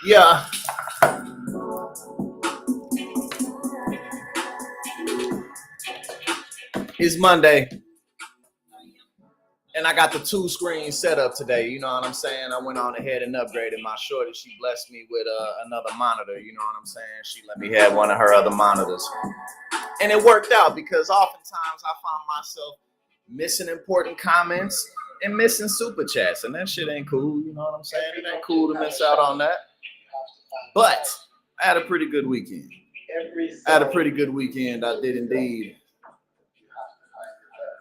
Yeah. It's Monday. And I got the 2 screens set up today. You know what I'm saying? I went on ahead and upgraded my shorty. She blessed me with another monitor. You know what I'm saying? She let me have one of her other monitors. And it worked out because oftentimes I found myself missing important comments and missing super chats. And that shit ain't cool. You know what I'm saying? It ain't cool to miss out on that. But I had a pretty good weekend. I did indeed.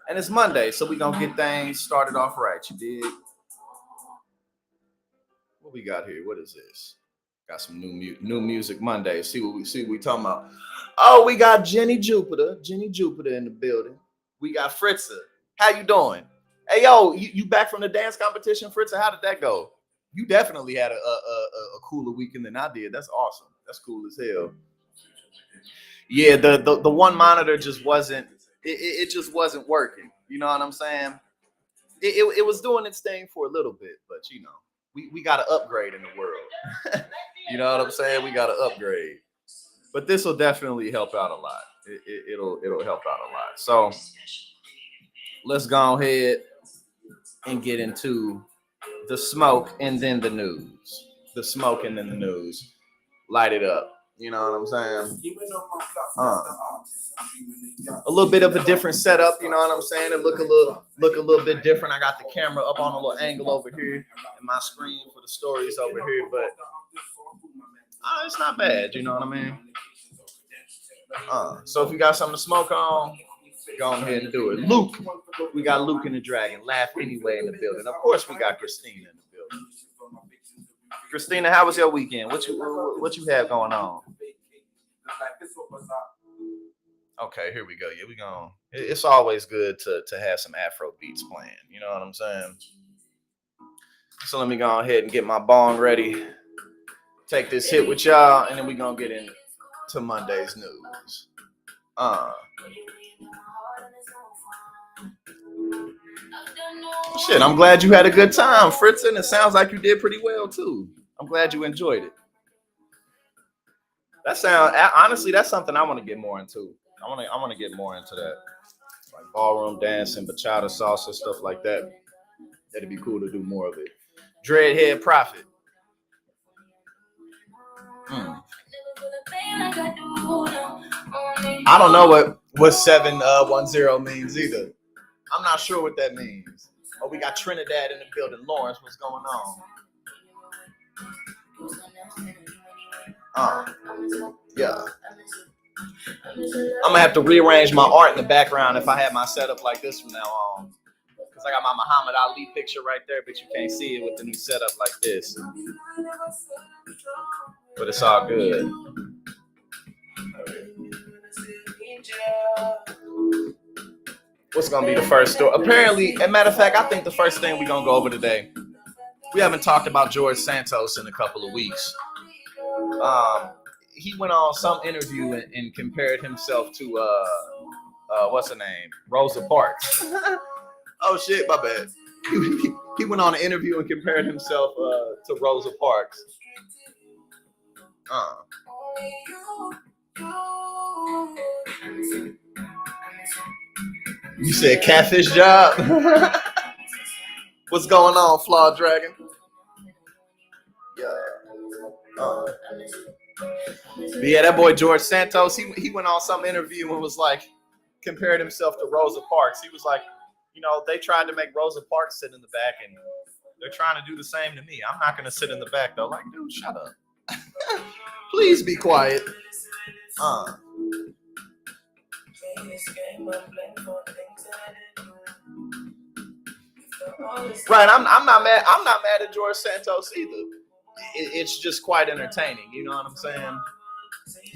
And it's Monday, so we're going to get things started off right. You dig? What we got here? What is this? Got some new music Monday. See what we talking about. Oh, we got Jenny Jupiter in the building. We got Fritza. How you doing? Hey, yo, you back from the dance competition, Fritza? How did that go? You definitely had a cooler weekend than I did. That's awesome. That's cool as hell. Yeah, the one monitor just wasn't. It just wasn't working. You know what I'm saying? It was doing its thing for a little bit, but you know, we got to upgrade in the world. You know what I'm saying? We got to upgrade. But this will definitely help out a lot. It'll help out a lot. So let's go ahead and get into the smoke and then the news. The smoke and then the news. Light it up. You know what I'm saying? A little bit of a different setup, you know what I'm saying? It look a little bit different. I got the camera up on a little angle over here and my screen for the stories over here, but it's not bad, you know what I mean? So if you got something to smoke on, go ahead and do it. Luke, we got Luke and the Dragon. Laugh Anyway in the building. Of course, we got Christina in the building. Christina, how was your weekend? What you have going on? Okay, here we go. Yeah, we going. It's always good to have some Afro beats playing. You know what I'm saying? So let me go ahead and get my bong ready. Take this hit with y'all, and then we gonna get into Monday's news. Shit, I'm glad you had a good time, Fritz, and it sounds like you did pretty well too. I'm glad you enjoyed it. Honestly, that's something I want to get more into. I want to get more into that, like ballroom dancing, bachata, salsa, stuff like that. That'd be cool to do more of it. Dreadhead Prophet. I don't know what 710 means either. I'm not sure what that means. Oh, we got Trinidad in the building. Lawrence, what's going on? Yeah. I'm gonna have to rearrange my art in the background if I have my setup like this from now on. Because I got my Muhammad Ali picture right there, but you can't see it with the new setup like this. But it's all good. What's gonna be the first story? Apparently, as a matter of fact, I think the first thing we're gonna go over today, we haven't talked about George Santos in a couple of weeks. He went on some interview and compared himself to what's her name? Rosa Parks. Oh shit, my bad. He went on an interview and compared himself to Rosa Parks. You said catfish job? What's going on, Flawed Dragon? Yeah, that boy George Santos, he went on some interview and was like, compared himself to Rosa Parks. He was like, you know, they tried to make Rosa Parks sit in the back, and they're trying to do the same to me. I'm not going to sit in the back, though. Like, dude, shut up. Please be quiet. Right, I'm not mad. I'm not mad at George Santos either. It's just quite entertaining. You know what I'm saying?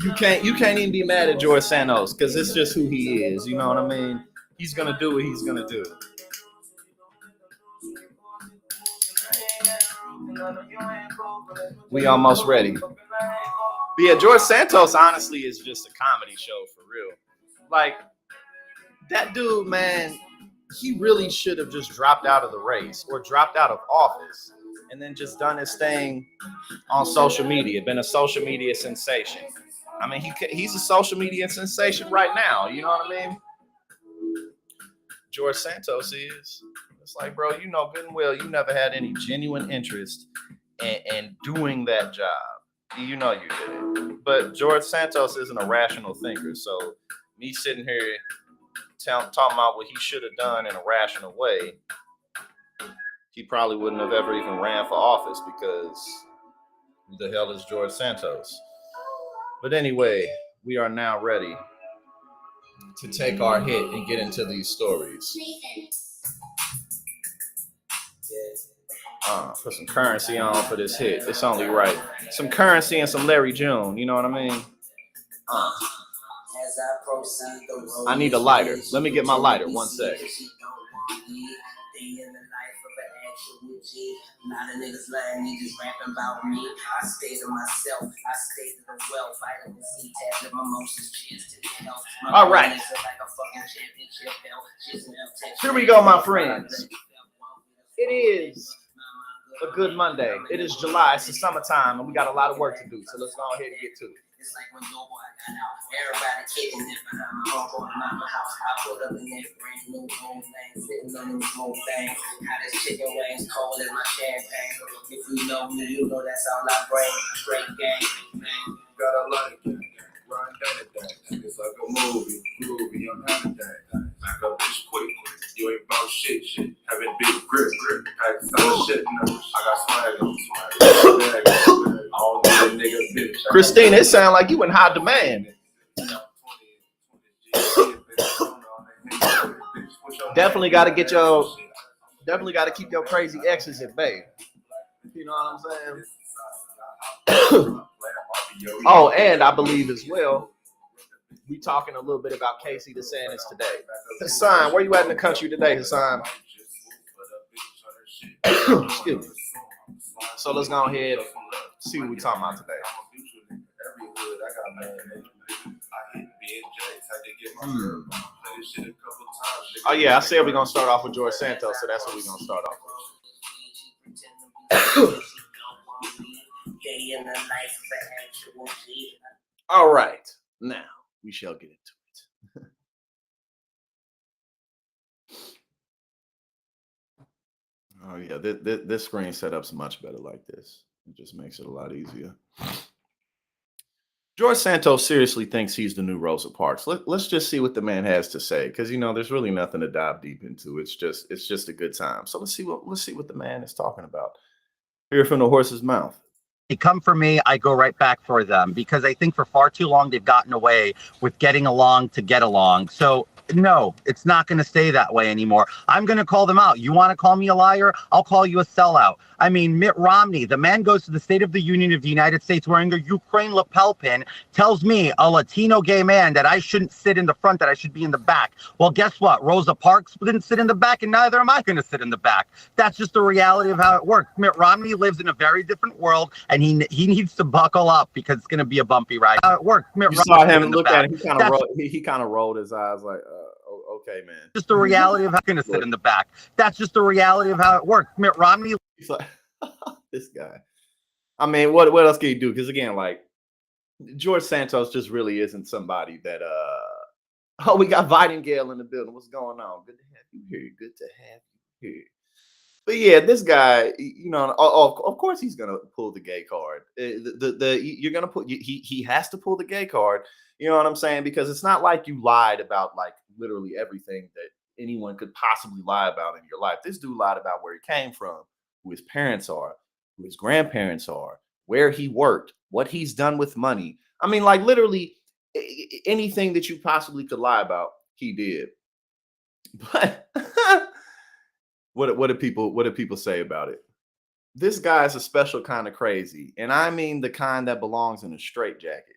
You can't even be mad at George Santos because it's just who he is. You know what I mean? He's gonna do what he's gonna do. We almost ready. But yeah, George Santos honestly is just a comedy show for real. Like that dude, man, he really should have just dropped out of the race or dropped out of office. and then just done his thing on social media, been a social media sensation. I mean, he's a social media sensation right now. You know what I mean? George Santos is. It's like, bro, you know good and well you never had any genuine interest in doing that job. You know you did it. But George Santos isn't a rational thinker. So me sitting here talking about what he should have done in a rational way, he probably wouldn't have ever even ran for office because who the hell is George Santos? But anyway, we are now ready to take our hit and get into these stories. Put some currency on for this hit. It's only right. Some currency and some Larry June. You know what I mean? I need a lighter. Let me get my lighter. 1 sec. A lot of niggas lying, niggas rapping about me. I stay to myself, I stay to the wealth. Vitamin C, tab, my emotions, cheers to the health. All right. Here we go, my friends. It is a good Monday. It is July. It's the summertime, and we got a lot of work to do. So let's go ahead and get to it. It's like when Doughboy got out, everybody kicking it behind my homeboy mama house. I put up in that brand new old thing, sitting on them smoke things. How this chicken wings cold as my champagne. If you know me, you know that's all I bring. Great game, man. Gotta like it. Run that. It's like a movie, groovy, I'm having that. Back up this quick. You ain't about shit. Having big grip. Pack some shit. I got swag. Christina, it sounds like you in high demand. Definitely got to keep your crazy exes at bay. You know what I'm saying? Oh, and I believe as well, we talking a little bit about Casey DeSantis today. Hassan, where you at in the country today, Hassan? Excuse me. So let's go ahead and see what we're talking about today. Oh yeah, I said we're gonna start off with George Santos, so that's what we're gonna start off with. All right, now we shall get into it. Oh yeah, this screen setup's much better like this. It just makes it a lot easier. George Santos seriously thinks he's the new Rosa Parks. Let's just see what the man has to say, because you know there's really nothing to dive deep into. It's just a good time. So let's see what the man is talking about. Hear from the horse's mouth. They come for me, I go right back for them, because I think for far too long they've gotten away with getting along to get along. So no, it's not going to stay that way anymore. I'm going to call them out. You want to call me a liar? I'll call you a sellout. I mean, Mitt Romney, the man goes to the State of the Union of the United States wearing a Ukraine lapel pin, tells me, a Latino gay man, that I shouldn't sit in the front, that I should be in the back. Well, guess what? Rosa Parks didn't sit in the back, and neither am I going to sit in the back. That's just the reality of how it works. Mitt Romney lives in a very different world, and he needs to buckle up, because it's going to be a bumpy ride. How it works. Mitt you saw him look at it. He kind of rolled his eyes like, okay, man. Just the reality of how I'm going to sit in the back. That's just the reality of how it works. Mitt Romney. He's like, this guy. I mean, what else can you do? Because again, like George Santos just really isn't somebody that. Oh, we got Vidingale in the building. What's going on? Good to have you here. Good to have you here. But yeah, this guy, you know, of course he's gonna pull the gay card. You're gonna put he has to pull the gay card. You know what I'm saying? Because it's not like you lied about like literally everything that anyone could possibly lie about in your life. This dude lied about where he came from, who his parents are, who his grandparents are, where he worked, what he's done with money. I mean, like literally anything that you possibly could lie about, he did. But what do people say about it? This guy is a special kind of crazy, and I mean the kind that belongs in a straitjacket.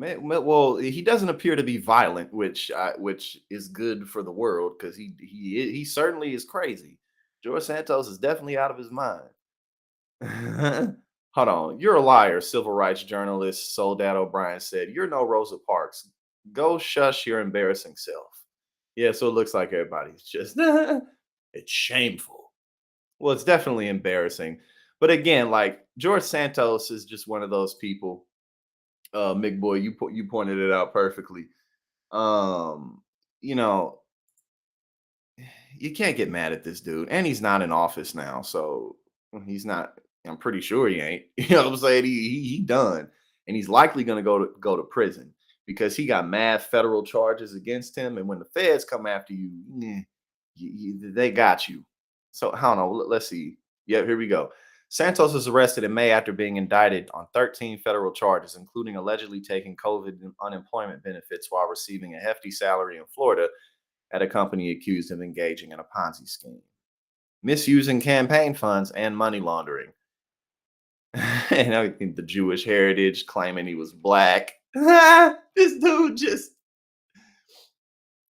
Well, he doesn't appear to be violent, which is good for the world, because he certainly is crazy. George Santos is definitely out of his mind. Hold on, you're a liar, civil rights journalist Soledad O'Brien said. You're no Rosa Parks. Go shush your embarrassing self. Yeah, so it looks like everybody's just it's shameful. Well, it's definitely embarrassing. But again, like George Santos is just one of those people. Mick Boy, you pointed it out perfectly. Um, you know, you can't get mad at this dude, and he's not in office now, so he's not. I'm pretty sure he ain't. You know what I'm saying? He done, and he's likely going to go to prison because he got mad federal charges against him, and when the feds come after you, they got you. So I don't know. Let's see. Yeah, here we go. Santos was arrested in May after being indicted on 13 federal charges, including allegedly taking COVID unemployment benefits while receiving a hefty salary in Florida at a company accused of engaging in a Ponzi scheme, misusing campaign funds, and money laundering. And I think the Jewish heritage, claiming he was black. This dude just.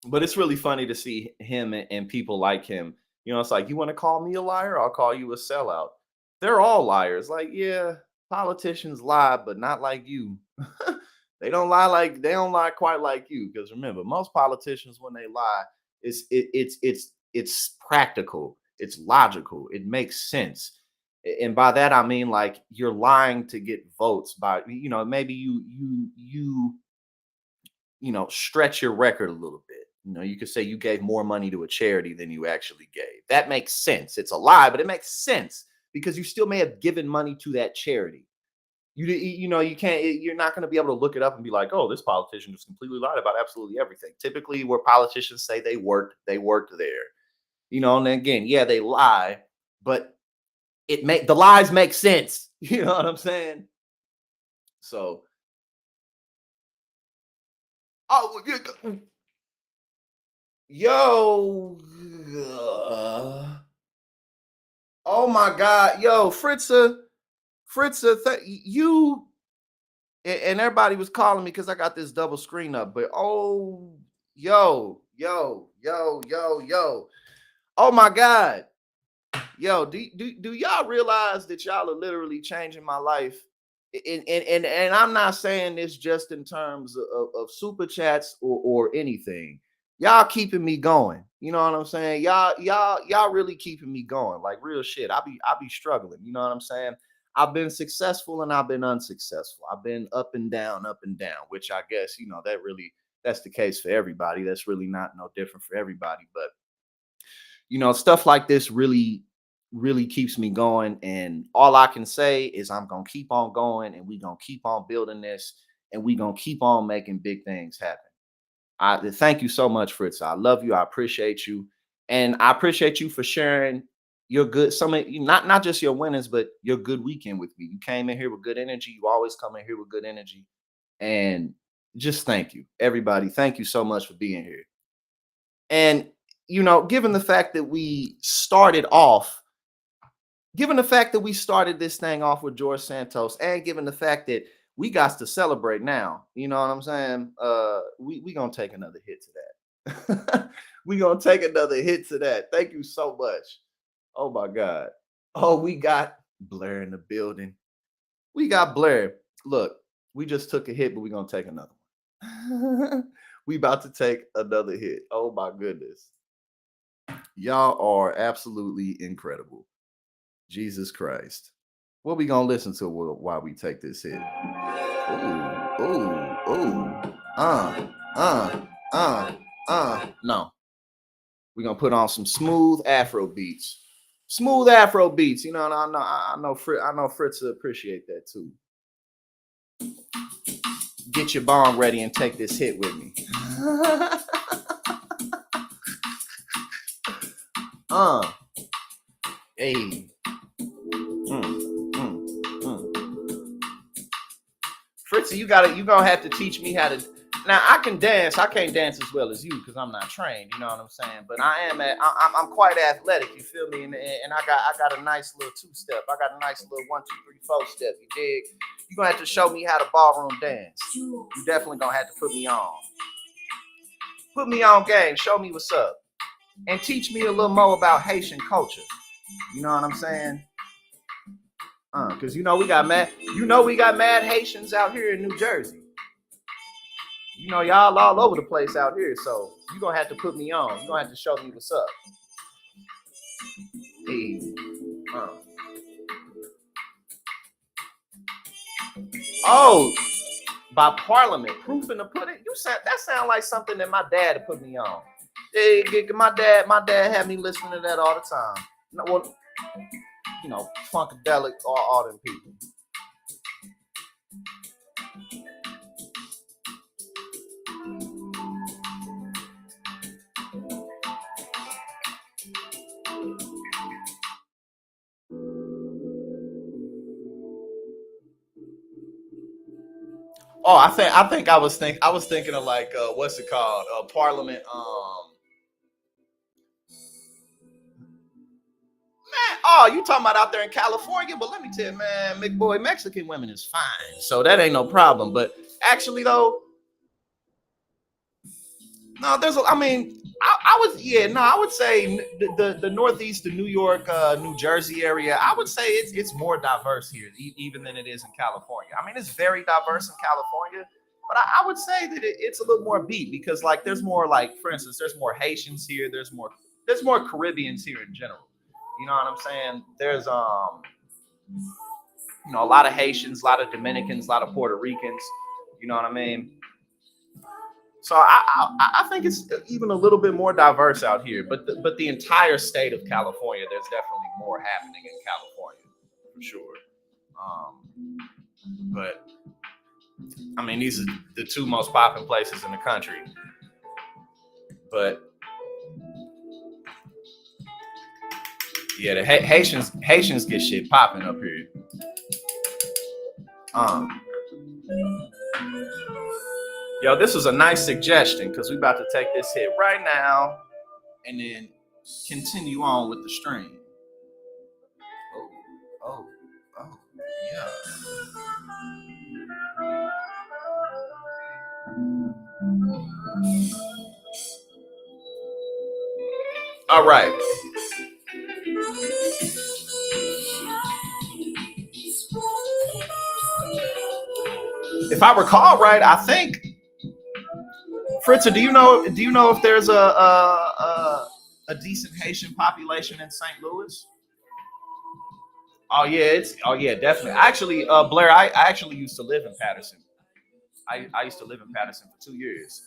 But it's really funny to see him and people like him. You know, it's like, you want to call me a liar? I'll call you a sellout. They're all liars. Like, yeah, politicians lie, but not like you. They don't lie quite like you. Because remember, most politicians, when they lie, it's practical, it's logical, it makes sense. And by that I mean, like, you're lying to get votes by, maybe stretch your record a little bit. You could say you gave more money to a charity than you actually gave. That makes sense. It's a lie, but it makes sense because you still may have given money to that charity. You're not going to be able to look it up and be like, oh, this politician just completely lied about absolutely everything. Typically, where politicians say they worked there. And then again, yeah, they lie, but the lies make sense. You know what I'm saying? So, oh, yo, oh my God, yo, Fritza, you and everybody was calling me because I got this double screen up. But oh, yo, oh my God, yo, do y'all realize that y'all are literally changing my life? And I'm not saying this just in terms of super chats or anything. Y'all keeping me going. You know what I'm saying? Y'all really keeping me going. Like, real shit. I be struggling. You know what I'm saying? I've been successful and I've been unsuccessful. I've been up and down, which I guess, that's the case for everybody. That's really not no different for everybody. But stuff like this really keeps me going, and all I can say is I'm gonna keep on going, and we gonna keep on building this, and we gonna keep on making big things happen. I thank you so much, Fritz. I love you. I appreciate you, and I appreciate you for sharing your good, some of you, not just your winnings, but your good weekend with me. You came in here with good energy. You always come in here with good energy, and just thank you, everybody. Thank you so much for being here. And given the fact that we started this thing off with George Santos, and given the fact that we got to celebrate now, you know what I'm saying? We gonna take another hit to that. We gonna take another hit to that. Thank you so much. Oh my God. Oh, we got Blair in the building. We got Blair. Look, we just took a hit, but we gonna take another one. We about to take another hit. Oh my goodness. Y'all are absolutely incredible. Jesus Christ. What we gonna listen to while we take this hit? Ooh. No. We're gonna put on some smooth Afro beats. Smooth Afro beats. And I know Fritz will appreciate that too. Get your bong ready and take this hit with me. Hey. Fritzy, you gonna have to teach me how to. Now I can dance. I can't dance as well as you because I'm not trained. You know what I'm saying? But I'm quite athletic. You feel me? And I got a nice little 2-step. I got a nice little 1, 2, 3, 4 step. You dig? You gonna have to show me how to ballroom dance. You definitely gonna have to put me on. Put me on game. Show me what's up, and teach me a little more about Haitian culture. You know what I'm saying? Because we got mad Haitians out here in New Jersey. Y'all all over the place out here, so you're gonna have to put me on. You're gonna have to show me what's up. Hey. Oh, by Parliament, proof in the pudding. You said that sound like something that my dad put me on. My dad had me listening to that all the time. Well, funkadelic, all them people. Oh, I was thinking of like what's it called? Parliament. Man, oh, you talking about out there in California? But let me tell you, man, McBoy, Mexican women is fine, so that ain't no problem. But actually, though, no, I would say the Northeast, the New York, New Jersey area. I would say it's more diverse here, even than it is in California. I mean, it's very diverse in California, but I would say that it's a little more beat because, like, there's more, like, for instance, there's more Haitians here. There's more Caribbeans here in general. You know what I'm saying? There's a lot of Haitians, a lot of Dominicans, a lot of Puerto Ricans. You know what I mean? So I think it's even a little bit more diverse out here, but the entire state of California, there's definitely more happening in California for sure. But I mean, these are the two most popping places in the country. But yeah, the Haitians get shit popping up here. Yo, this was a nice suggestion because we about to take this hit right now and then continue on with the stream. Oh, yeah. All right. If I recall right, I think Fritza, do you know if there's a decent Haitian population in St. Louis? Oh yeah, definitely. Actually, Blair, I actually used to live in Patterson. I used to live in Patterson for 2 years.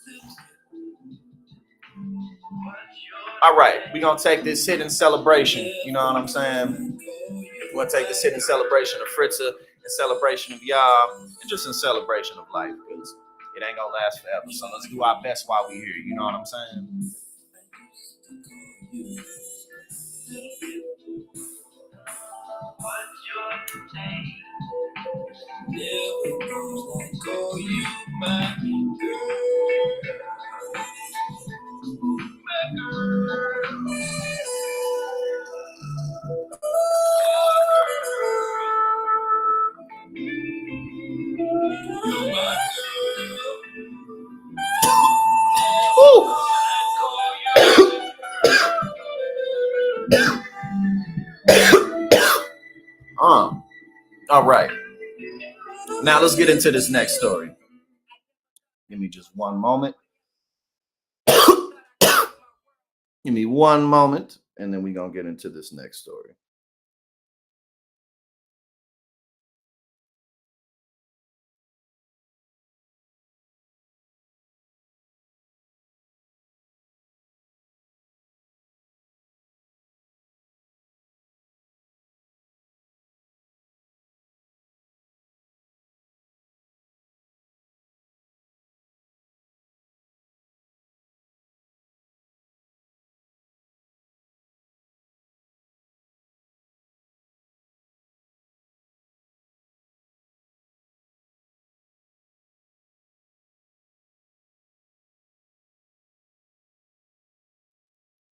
All right, we're gonna take this hit in celebration. You know what I'm saying? We're gonna take this hit in celebration of Fritza, in celebration of y'all, and just in celebration of life, because it ain't gonna last forever. So let's do our best while we're here. You know what I'm saying? What's your name? Never gonna call you my girl. My girl. You're my girl. All right. Now let's get into this next story. Give me just one moment. Give me one moment, and then we're going to get into this next story.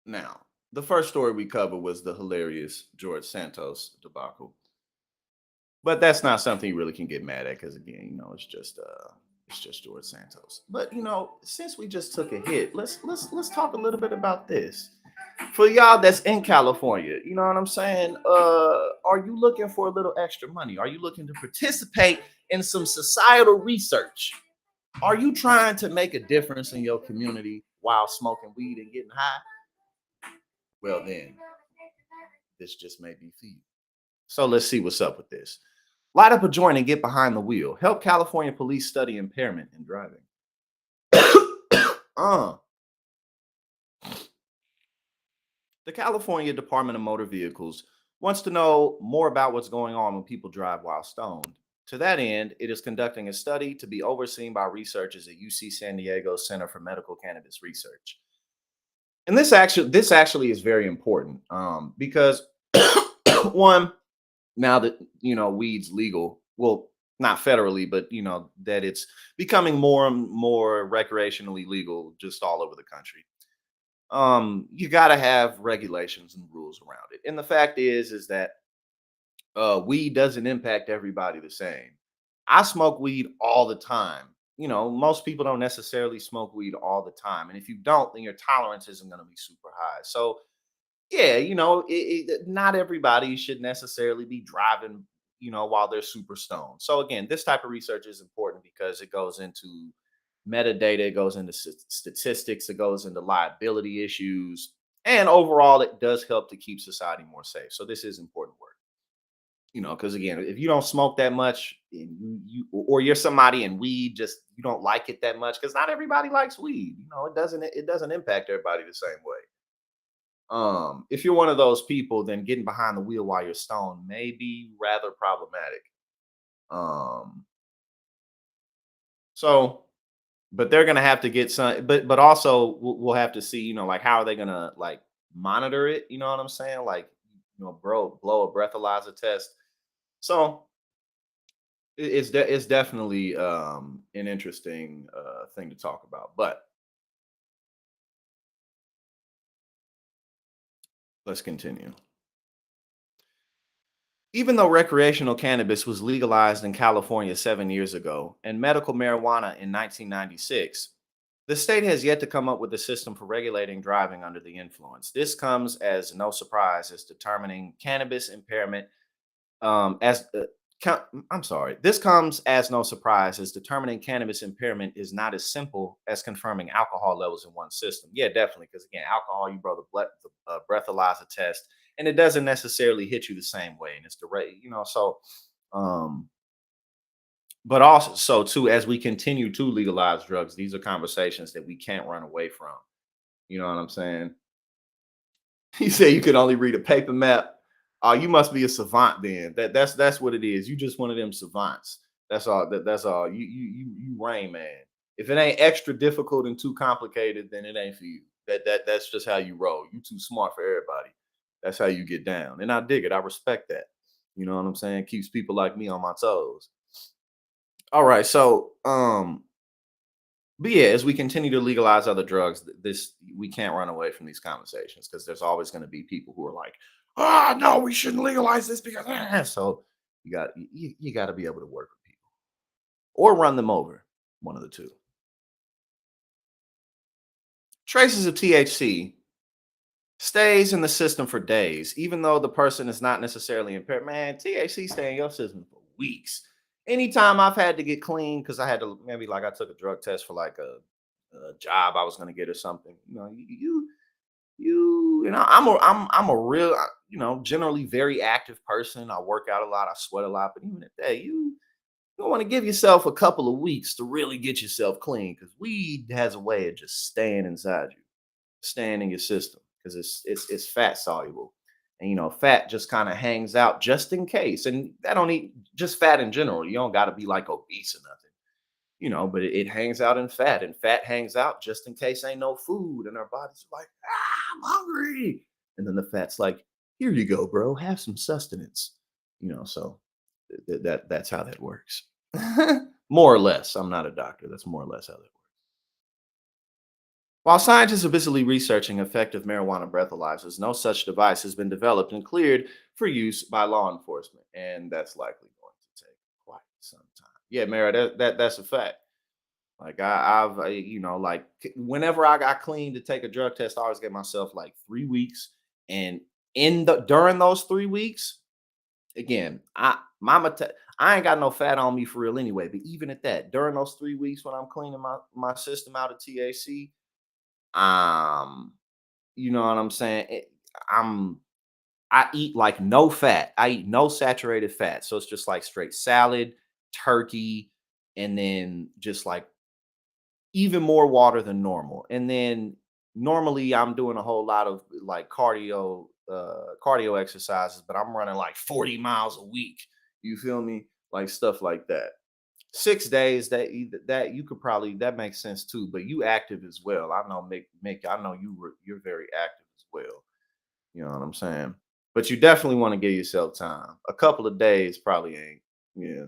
Now, the first story we covered was the hilarious George Santos debacle. But that's not something you really can get mad at because, again, it's just George Santos. But since we just took a hit, let's talk a little bit about this. For y'all that's in California, you know what I'm saying? Are you looking for a little extra money? Are you looking to participate in some societal research? Are you trying to make a difference in your community while smoking weed and getting high? Well, then, this just may be for you. So let's see what's up with this. Light up a joint and get behind the wheel. Help California police study impairment in driving. uh, the California Department of Motor Vehicles wants to know more about what's going on when people drive while stoned. To that end, it is conducting a study to be overseen by researchers at UC San Diego Center for Medical Cannabis Research. And this actually is very important because one, now that weed's legal, well, not federally, but that it's becoming more and more recreationally legal just all over the country. You got to have regulations and rules around it. And the fact is that weed doesn't impact everybody the same. I smoke weed all the time. Most people don't necessarily smoke weed all the time, and if you don't, then your tolerance isn't going to be super high. So yeah, not everybody should necessarily be driving, while they're super stoned. So again, this type of research is important because it goes into metadata, it goes into statistics, it goes into liability issues, and overall, it does help to keep society more safe. So this is important work. Because again, if you don't smoke that much, and or you're somebody in weed, just you don't like it that much, because not everybody likes weed. It doesn't impact everybody the same way. If you're one of those people, then getting behind the wheel while you're stoned may be rather problematic. Um, so, but they're gonna have to get some, but also we'll have to see, like how are they gonna like monitor it? You know what I'm saying? Like, bro, blow a breathalyzer test. So it's definitely an interesting thing to talk about. But let's continue. Even though recreational cannabis was legalized in California 7 years ago and medical marijuana in 1996, the state has yet to come up with a system for regulating driving under the influence. This comes as no surprise as determining cannabis impairment as I'm sorry. This comes as no surprise as determining cannabis impairment is not as simple as confirming alcohol levels in one system. Yeah, definitely, because again, alcohol, you brought the breathalyzer test, and it doesn't necessarily hit you the same way, and it's direct, So, um, but also, so too, as we continue to legalize drugs, these are conversations that we can't run away from. You know what I'm saying? He said you could only read a paper map. Oh, you must be a savant then. That's what it is. You just one of them savants. That's all. That's all. You Rain Man. If it ain't extra difficult and too complicated, then it ain't for you. That's just how you roll. You too smart for everybody. That's how you get down. And I dig it. I respect that. You know what I'm saying? Keeps people like me on my toes. All right. So but yeah, as we continue to legalize other drugs, this we can't run away from these conversations because there's always going to be people who are like, "Ah, no, we shouldn't legalize this because." So you got to be able to work with people or run them over, one of the two. Traces of THC stays in the system for days, even though the person is not necessarily impaired. Man, THC stay in your system for weeks. Anytime I've had to get clean because I had to maybe like I took a drug test for like a job I was going to get or something. I'm a real generally very active person. I work out a lot, I sweat a lot, but even at that, you want to give yourself a couple of weeks to really get yourself clean because weed has a way of just staying inside you, staying in your system because it's fat soluble. And fat just kind of hangs out just in case. And that don't eat just fat in general. You don't gotta be like obese or nothing, but it hangs out in fat, and fat hangs out just in case ain't no food, and our bodies are like, I'm hungry. And then the fat's like, here you go, bro, have some sustenance. So that's how that works. More or less. I'm not a doctor. That's more or less how that works. While scientists are busily researching effective marijuana breathalyzers, no such device has been developed and cleared for use by law enforcement, and that's likely going to take quite some time. Yeah, Mara, that's a fact. Like whenever I got clean to take a drug test, I always get myself like 3 weeks, and during those 3 weeks, again, I ain't got no fat on me for real anyway. But even at that, during those 3 weeks when I'm cleaning my system out of THC, um, you know what I'm saying? I'm I eat like no fat. I eat no saturated fat. So it's just like straight salad, turkey, and then just like even more water than normal. And then normally I'm doing a whole lot of like cardio exercises, but I'm running like 40 miles a week. You feel me? Like stuff like that. 6 days that you could probably that makes sense too. But you active as well. I know Mick, I know you're very active as well. You know what I'm saying? But you definitely want to give yourself time. A couple of days probably ain't. Yeah.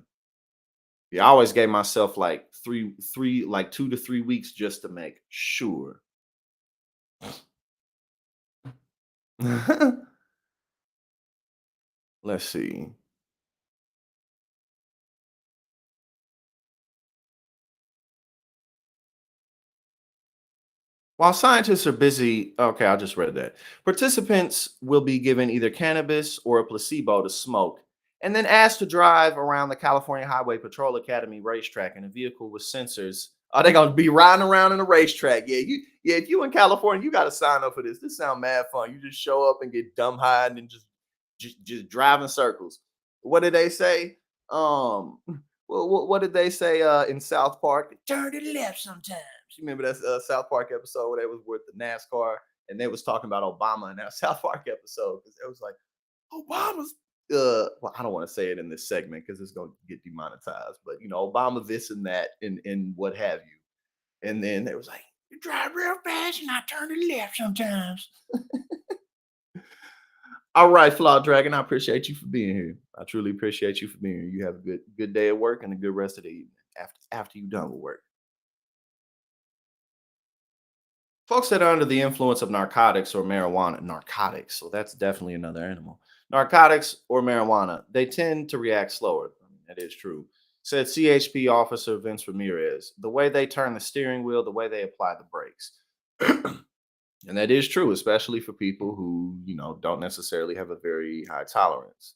Yeah, I always gave myself like like 2 to 3 weeks just to make sure. Let's see. While scientists are busy, okay, I just read that. Participants will be given either cannabis or a placebo to smoke and then asked to drive around the California Highway Patrol Academy racetrack in a vehicle with sensors. Are they gonna be riding around in a racetrack? Yeah, if you in California, you gotta sign up for this. This sound mad fun. You just show up and get dumb high and then just drive in circles. What did they say? Um, what did they say in South Park? Turn to the left sometimes. You remember that South Park episode where they was with the NASCAR and they was talking about Obama in that South Park episode because it was like Obama's. Well, I don't want to say it in this segment because it's going to get demonetized, but you know, Obama this and that and what have you. And then they was like, you drive real fast and I turn to the left sometimes. All right, Flawed Dragon, I appreciate you for being here. I truly appreciate you for being here. You have a good day at work and a good rest of the evening after you're done with work. Folks that are under the influence of narcotics or marijuana, narcotics, so that's definitely another animal. Narcotics or marijuana, they tend to react slower. I mean, that is true. Said CHP officer Vince Ramirez. The way they turn the steering wheel, the way they apply the brakes. And that is true, especially for people who, don't necessarily have a very high tolerance.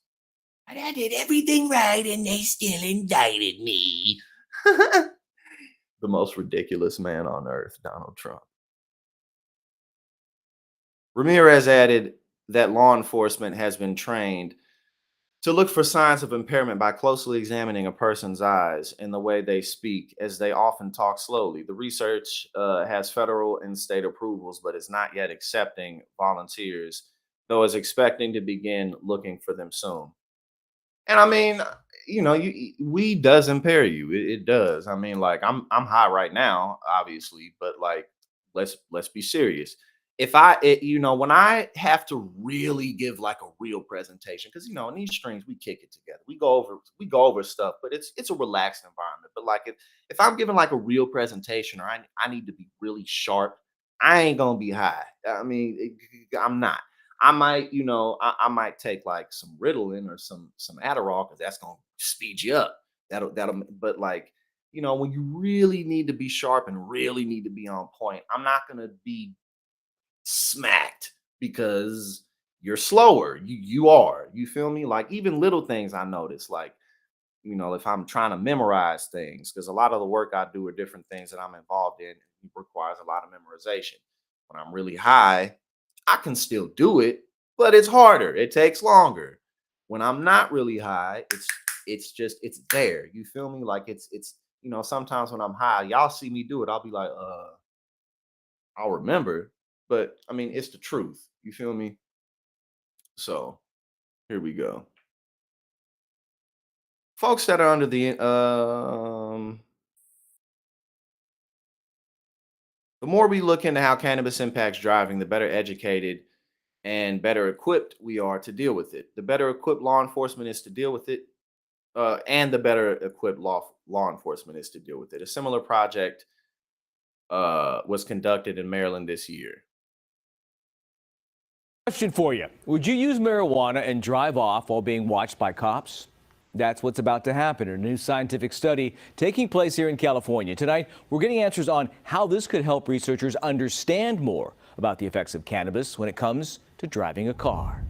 "But I did everything right and they still indicted me." The most ridiculous man on earth, Donald Trump. Ramirez added that law enforcement has been trained to look for signs of impairment by closely examining a person's eyes and the way they speak, as they often talk slowly. The research has federal and state approvals, but is not yet accepting volunteers, though is expecting to begin looking for them soon. And I mean, weed does impair you. It does. I mean, like I'm high right now, obviously, but like let's be serious. If when I have to really give like a real presentation, because in these streams we kick it together, we go over stuff, but it's a relaxed environment. But like if I'm giving like a real presentation or I need to be really sharp, I ain't gonna be high. I mean, I'm not. I might, I might take like some Ritalin or some Adderall because that's gonna speed you up. But like, when you really need to be sharp and really need to be on point, I'm not gonna be smacked because you're slower. You are. You feel me? Like even little things I notice, like if I'm trying to memorize things, because a lot of the work I do are different things that I'm involved in. It requires a lot of memorization. When I'm really high, I can still do it, but it's harder. It takes longer. When I'm not really high, it's there. You feel me? Like it's sometimes when I'm high, y'all see me do it, I'll be like, I'll remember, but I mean, it's the truth. You feel me? So here we go. Folks that are under the more we look into how cannabis impacts driving, the better educated and better equipped we are to deal with it. The better equipped law enforcement is to deal with it, and the better equipped law enforcement is to deal with it. A similar project was conducted in Maryland this year. Question for you. Would you use marijuana and drive off while being watched by cops? That's what's about to happen in a new scientific study taking place here in California. Tonight, we're getting answers on how this could help researchers understand more about the effects of cannabis when it comes to driving a car.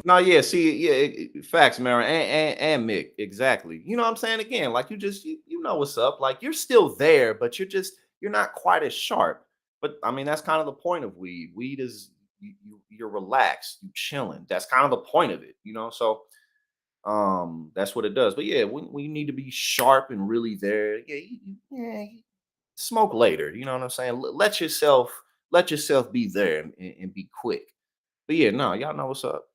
No, yeah, see, yeah, facts, Mara and Mick, exactly. You know what I'm saying? Again, like you know what's up. Like you're still there, but you're not quite as sharp. But I mean, that's kind of the point of weed. Weed is, you're relaxed, you chilling. That's kind of the point of it, So that's what it does. But yeah, when you need to be sharp and really there, yeah, you smoke later. You know what I'm saying? Let yourself be there and be quick. But yeah, no, y'all know what's up.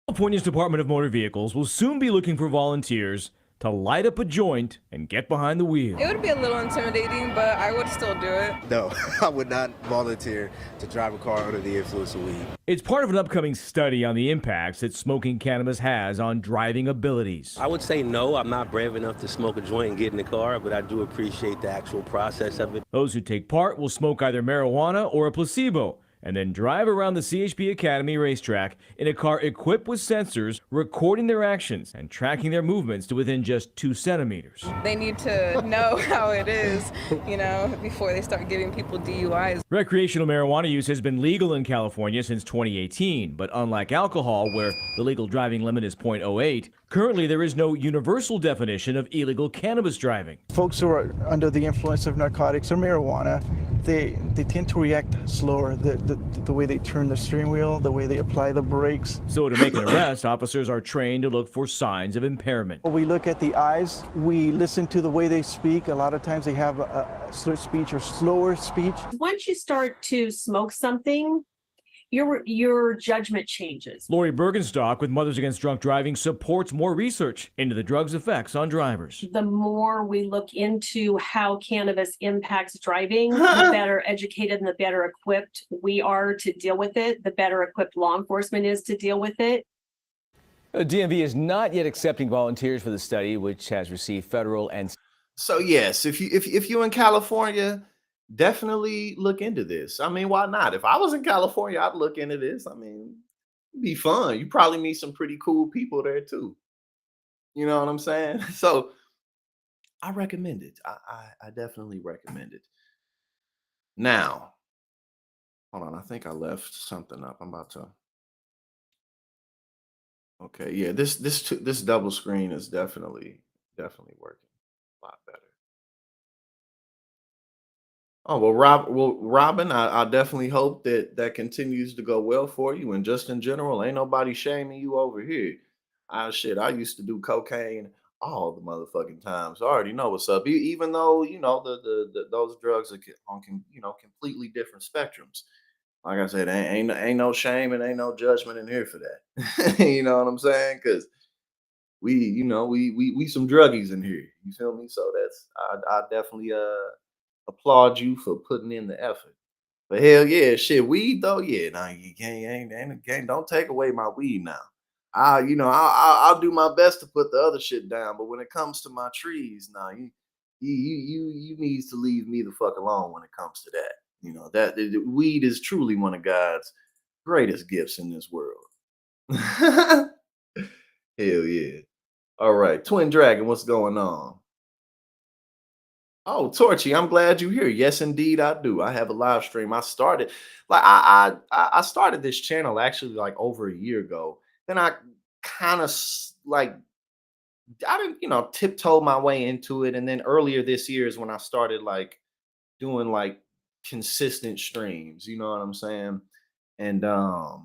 California's Department of Motor Vehicles will soon be looking for volunteers to light up a joint and get behind the wheel. It would be a little intimidating, but I would still do it. No, I would not volunteer to drive a car under the influence of weed. It's part of an upcoming study on the impacts that smoking cannabis has on driving abilities. I would say no, I'm not brave enough to smoke a joint and get in the car, but I do appreciate the actual process of it. Those who take part will smoke either marijuana or a placebo, and then drive around the CHP Academy racetrack in a car equipped with sensors recording their actions and tracking their movements to within just 2 centimeters. They need to know how it is, before they start giving people DUIs. Recreational marijuana use has been legal in California since 2018, but unlike alcohol, where the legal driving limit is .08, currently there is no universal definition of illegal cannabis driving. Folks who are under the influence of narcotics or marijuana, they tend to react slower. The way they turn the steering wheel, the way they apply the brakes. So to make an arrest, officers are trained to look for signs of impairment. We look at the eyes, we listen to the way they speak. A lot of times they have a slurred speech or slower speech. Once you start to smoke something, your judgment changes. Lori Bergenstock with Mothers Against Drunk Driving supports more research into the drug's effects on drivers. The more we look into how cannabis impacts driving, the better educated and the better equipped we are to deal with it, the better equipped law enforcement is to deal with it. DMV is not yet accepting volunteers for the study, which has received federal and... So yes, if you in California, definitely look into this. I mean, why not? If I was in California, I'd look into this. I mean, it'd be fun. You probably meet some pretty cool people there too. You know what I'm saying? So I recommend it. I definitely recommend it. Now, hold on. I think I left something up. I'm about to. Okay, yeah. This double screen is definitely working a lot better. Oh well, Robin, I definitely hope that continues to go well for you. And just in general, ain't nobody shaming you over here. I used to do cocaine all the motherfucking times. I already know what's up. Even though those drugs are on completely different spectrums. Like I said, ain't no shame and ain't no judgment in here for that. You know what I'm saying? Because we some druggies in here. You feel me? So I definitely applaud you for putting in the effort. But hell yeah, shit, weed though, yeah, nah, you can't don't take away my weed now. I'll do my best to put the other shit down, but when it comes to my trees, nah, you needs to leave me the fuck alone when it comes to that. That weed is truly one of God's greatest gifts in this world. Hell yeah. All right, Twin Dragon, what's going on? Oh, Torchy, I'm glad you're here. Yes, indeed, I do. I have a live stream. I started I started this channel actually like over a year ago. Then I kind of I didn't tiptoe my way into it. And then earlier this year is when I started like doing like consistent streams. You know what I'm saying? And I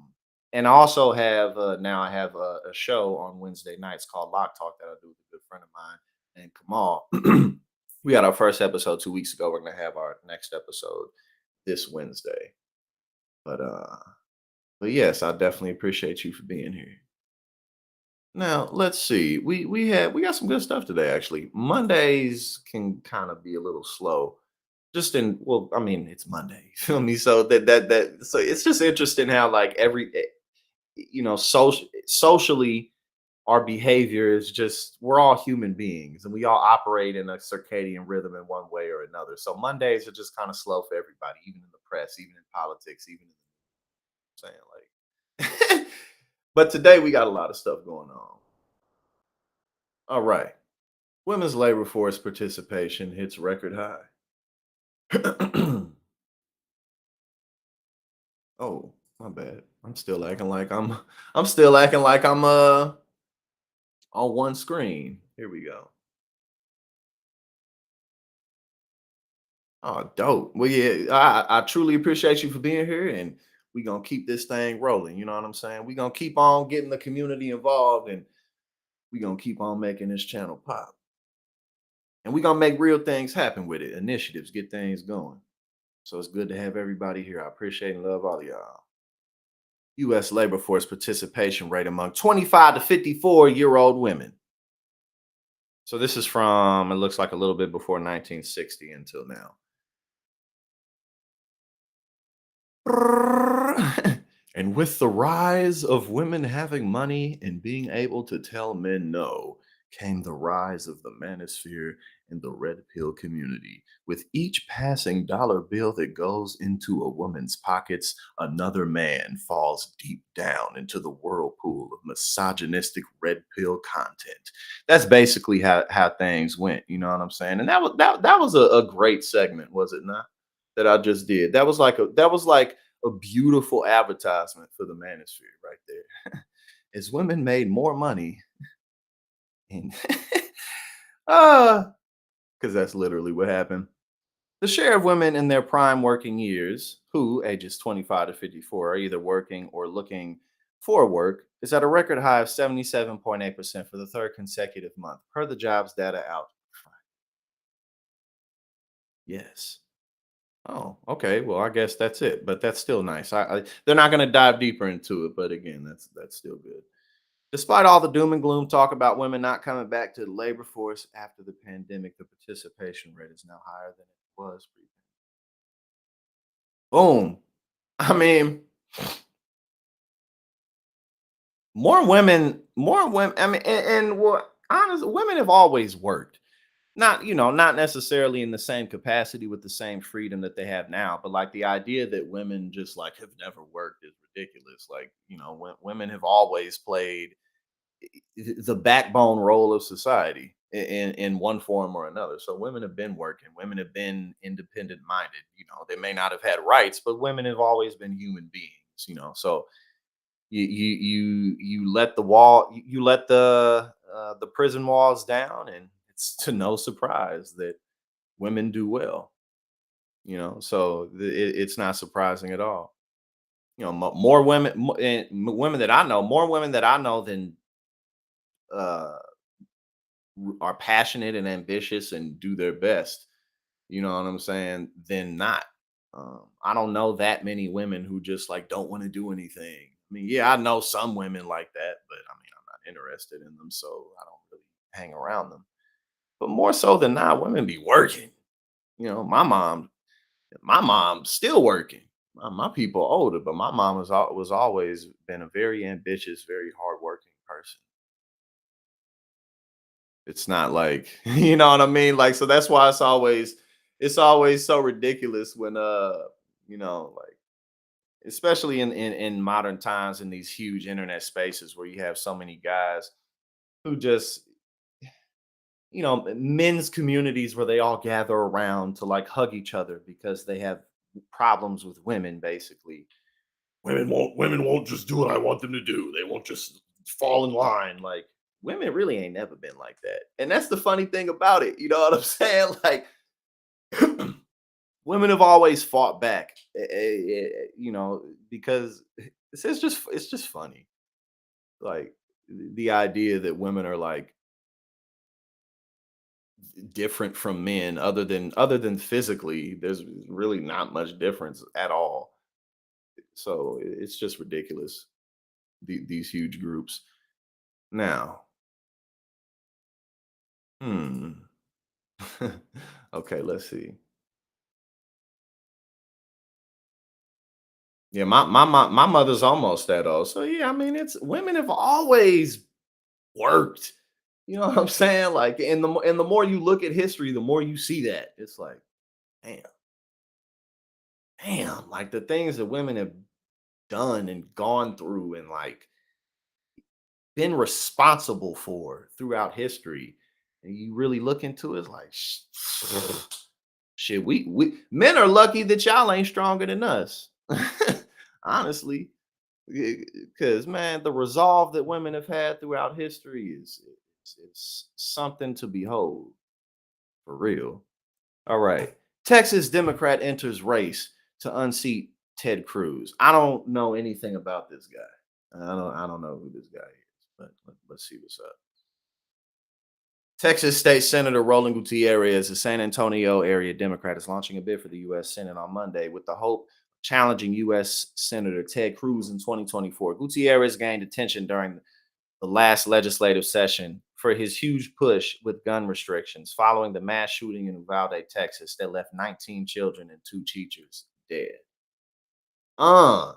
also have now I have a show on Wednesday nights called Lock Talk that I do with a good friend of mine and Kamal. We had our first episode 2 weeks ago. We're gonna have our next episode this Wednesday. But yes, I definitely appreciate you for being here. Now let's see. We got some good stuff today. Actually, Mondays can kind of be a little slow. I mean, it's Monday. You feel me? So so it's just interesting how like socially. Our behavior is just, we're all human beings and we all operate in a circadian rhythm in one way or another. So Mondays are just kind of slow for everybody, even in the press, even in politics, even in saying like, but today we got a lot of stuff going on. All right. Women's labor force participation hits record high. Oh, my bad. I'm still acting like I'm on one screen. Here we go. Oh, dope. Well, yeah, I truly appreciate you for being here. And we gonna keep this thing rolling. You know what I'm saying? We gonna keep on getting the community involved, and we gonna keep on making this channel pop. And we gonna make real things happen with it. Initiatives, get things going. So it's good to have everybody here. I appreciate and love all of y'all. U.S. labor force participation rate among 25 to 54-year-old women. So this is from, it looks like a little bit before 1960 until now. And with the rise of women having money and being able to tell men no, came the rise of the manosphere and the red pill community. With each passing dollar bill that goes into a woman's pockets, another man falls deep down into the whirlpool of misogynistic red pill content. That's basically how things went. You know what I'm saying? And that was a great segment, was it not? That I just did. That was like a beautiful advertisement for the manosphere right there. As women made more money, and because that's literally what happened. The share of women in their prime working years, who ages 25 to 54 are either working or looking for work, is at a record high of 77.8% for the third consecutive month, per the jobs data out. Yes. Oh, okay. Well, I guess that's it, but that's still nice. They're not going to dive deeper into it, but again, that's still good. Despite all the doom and gloom talk about women not coming back to the labor force after the pandemic, the participation rate is now higher than it was pre-pandemic. Boom. I mean, more women. I mean, and what honestly, women have always worked. Not necessarily in the same capacity with the same freedom that they have now, but like the idea that women just like have never worked is ridiculous. Like, women have always played the backbone role of society in one form or another. So women have been working, women have been independent minded. They may not have had rights, but women have always been human beings. So you let you let the prison walls down, and it's to no surprise that women do well. So it's not surprising at all. More women, women that I know, more women that I know than uh are passionate and ambitious and do their best, you know what I'm saying, than not. I don't know that many women who just like don't want to do anything. I mean, yeah, I know some women like that, but I mean, I'm not interested in them, so I don't really hang around them. But more so than not, women be working. My mom's still working. My people older, but my mom was always been a very ambitious, very hardworking person. It's not like, you know what I mean? Like, so that's why it's always so ridiculous when like, especially in modern times in these huge internet spaces where you have so many guys who just, men's communities where they all gather around to like hug each other because they have problems with women, basically. Women won't just do what I want them to do. They won't just fall in line. Like, women really ain't never been like that. And that's the funny thing about it. You know what I'm saying? Like, women have always fought back. Because it's just funny. Like, the idea that women are like different from men other than physically, there's really not much difference at all. So it's just ridiculous. These huge groups. Now, hmm. Okay, let's see. Yeah, my mother's almost that old. So yeah, I mean, it's women have always worked. You know what I'm saying? Like, and the more you look at history, the more you see that. It's like, damn, damn, like the things that women have done and gone through and like been responsible for throughout history. And you really look into it, it's like shit, we men are lucky that y'all ain't stronger than us. Honestly. Because man, the resolve that women have had throughout history is something to behold, for real. All right. Texas Democrat enters race to unseat Ted Cruz. I don't know anything about this guy. I don't know who this guy is, but let's see what's up. Texas State Senator Roland Gutierrez, a San Antonio area Democrat, is launching a bid for the U.S. Senate on Monday with the hope of challenging U.S. Senator Ted Cruz in 2024. Gutierrez gained attention during the last legislative session for his huge push with gun restrictions following the mass shooting in Uvalde, Texas, that left 19 children and 2 teachers dead. I'm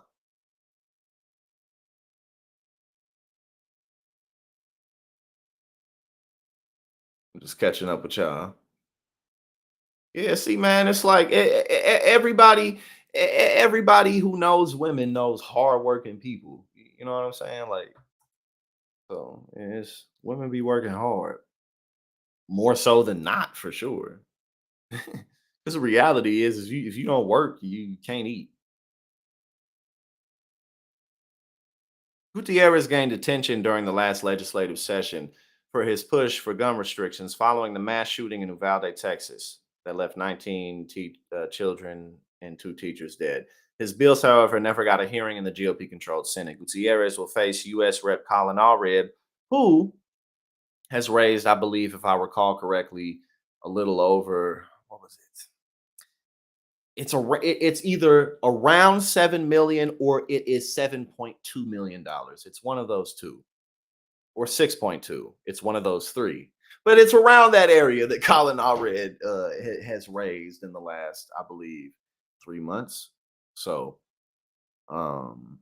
just catching up with y'all. Yeah, see, man, it's like everybody who knows women knows hardworking people. You know what I'm saying? Like, so it's women be working hard more so than not, for sure. Because the reality is if you don't work, you can't eat. Gutierrez gained attention during the last legislative session for his push for gun restrictions following the mass shooting in Uvalde, Texas, that left 19 children and 2 teachers dead. His bills, however, never got a hearing in the GOP-controlled Senate. Gutierrez will face U.S. Rep. Colin Allred, who has raised, I believe, if I recall correctly, a little over, what was it? It's either around 7 million or it is $7.2 million. It's one of those two, or 6.2. It's one of those three, but it's around that area that Colin Allred has raised in the last, I believe, 3 months. So, Colin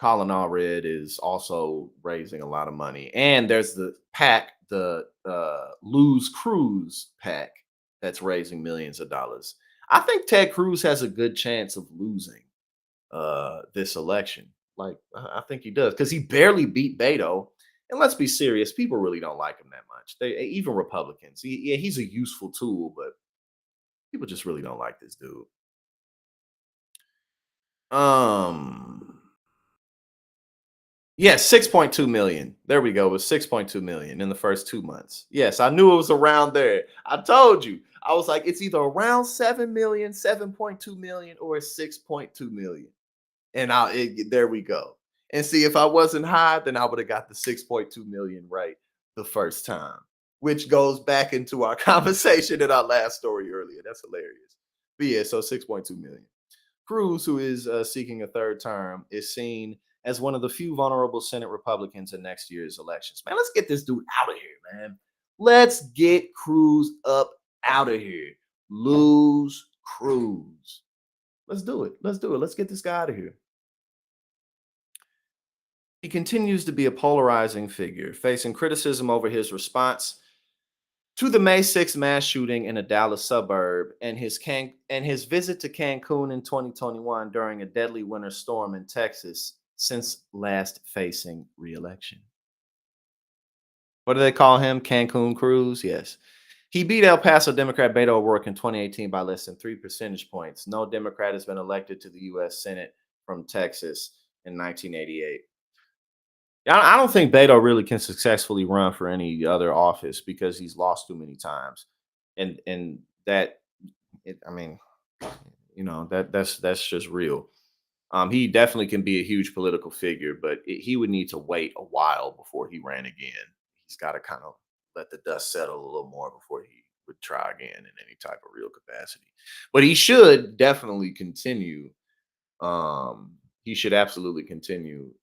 Allred is also raising a lot of money, and there's the PAC, the Lose Cruz PAC, that's raising millions of dollars. I think Ted Cruz has a good chance of losing this election. Like, I think he does, because he barely beat Beto. And let's be serious, people really don't like him that much. Even Republicans. He's a useful tool, but people just really don't like this dude. Yes, 6.2 million. There we go. It was 6.2 million in the first 2 months. Yes, I knew it was around there. I told you. I was like, it's either around 7 million, 7.2 million, or 6.2 million. And there we go. And see, if I wasn't high, then I would have got the 6.2 million right the first time, which goes back into our conversation in our last story earlier. That's hilarious. But yeah, so 6.2 million. Cruz, who is seeking a third term, is seen as one of the few vulnerable Senate Republicans in next year's elections. Man, let's get this dude out of here, man. Let's get Cruz up out of here. Lose Cruz. Let's do it. Let's do it. Let's get this guy out of here. He continues to be a polarizing figure, facing criticism over his response to the May 6th mass shooting in a Dallas suburb and his visit to Cancun in 2021 during a deadly winter storm in Texas since last facing re-election. What do they call him? Cancun Cruz? Yes. He beat El Paso Democrat Beto O'Rourke in 2018 by less than 3 percentage points. No Democrat has been elected to the U.S. Senate from Texas in 1988. I don't think Beto really can successfully run for any other office because he's lost too many times, and that, I mean, you know, that's just real. He definitely can be a huge political figure, but he would need to wait a while before he ran again. He's got to kind of let the dust settle a little more before he would try again in any type of real capacity. But he should definitely continue. He should absolutely continue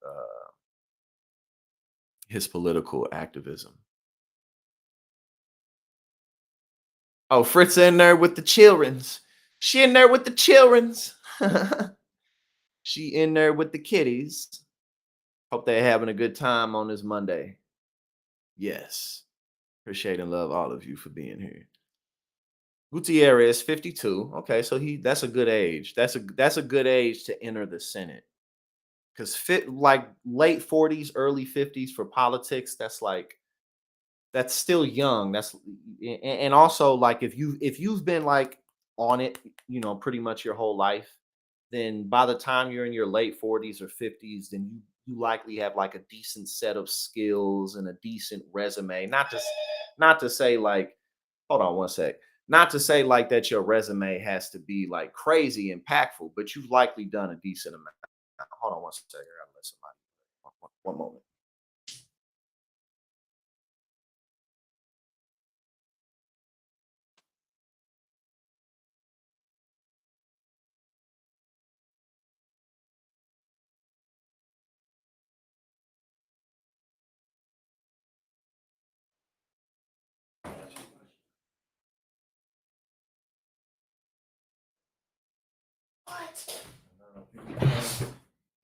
his political activism. Oh, Fritz in there with the childrens. She in there with the childrens. She in there with the kiddies. Hope they're having a good time on this Monday. Yes. Appreciate and love all of you for being here. Gutierrez, 52. Okay, so that's a good age. That's a good age to enter the Senate. Because like late 40s, early 50s for politics, that's still young. That's, and also, like, if you've been like on it, you know, pretty much your whole life, then by the time you're in your late 40s or 50s, then you likely have like a decent set of skills and a decent resume. Not to say like, hold on one sec. Not to say like that your resume has to be like crazy impactful, but you've likely done a decent amount. Hold on one second. I gotta let somebody. One moment.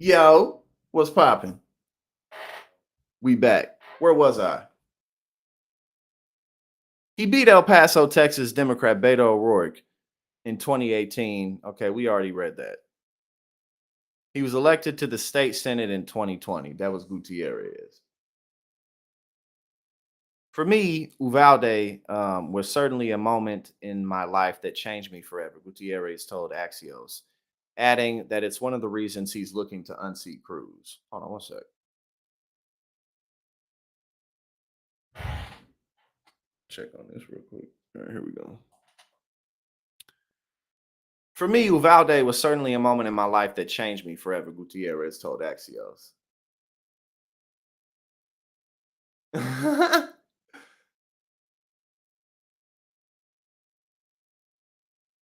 Yo, what's popping? We back. Where was I? He beat El Paso, Texas Democrat Beto O'Rourke in 2018. Okay, we already read that. He was elected to the state senate in 2020. That was Gutierrez. For me, Uvalde was certainly a moment in my life that changed me forever, Gutierrez told Axios, adding that it's one of the reasons he's looking to unseat Cruz. Hold on one sec. Check on this real quick. All right, here we go. For me, Uvalde was certainly a moment in my life that changed me forever, Gutierrez told Axios.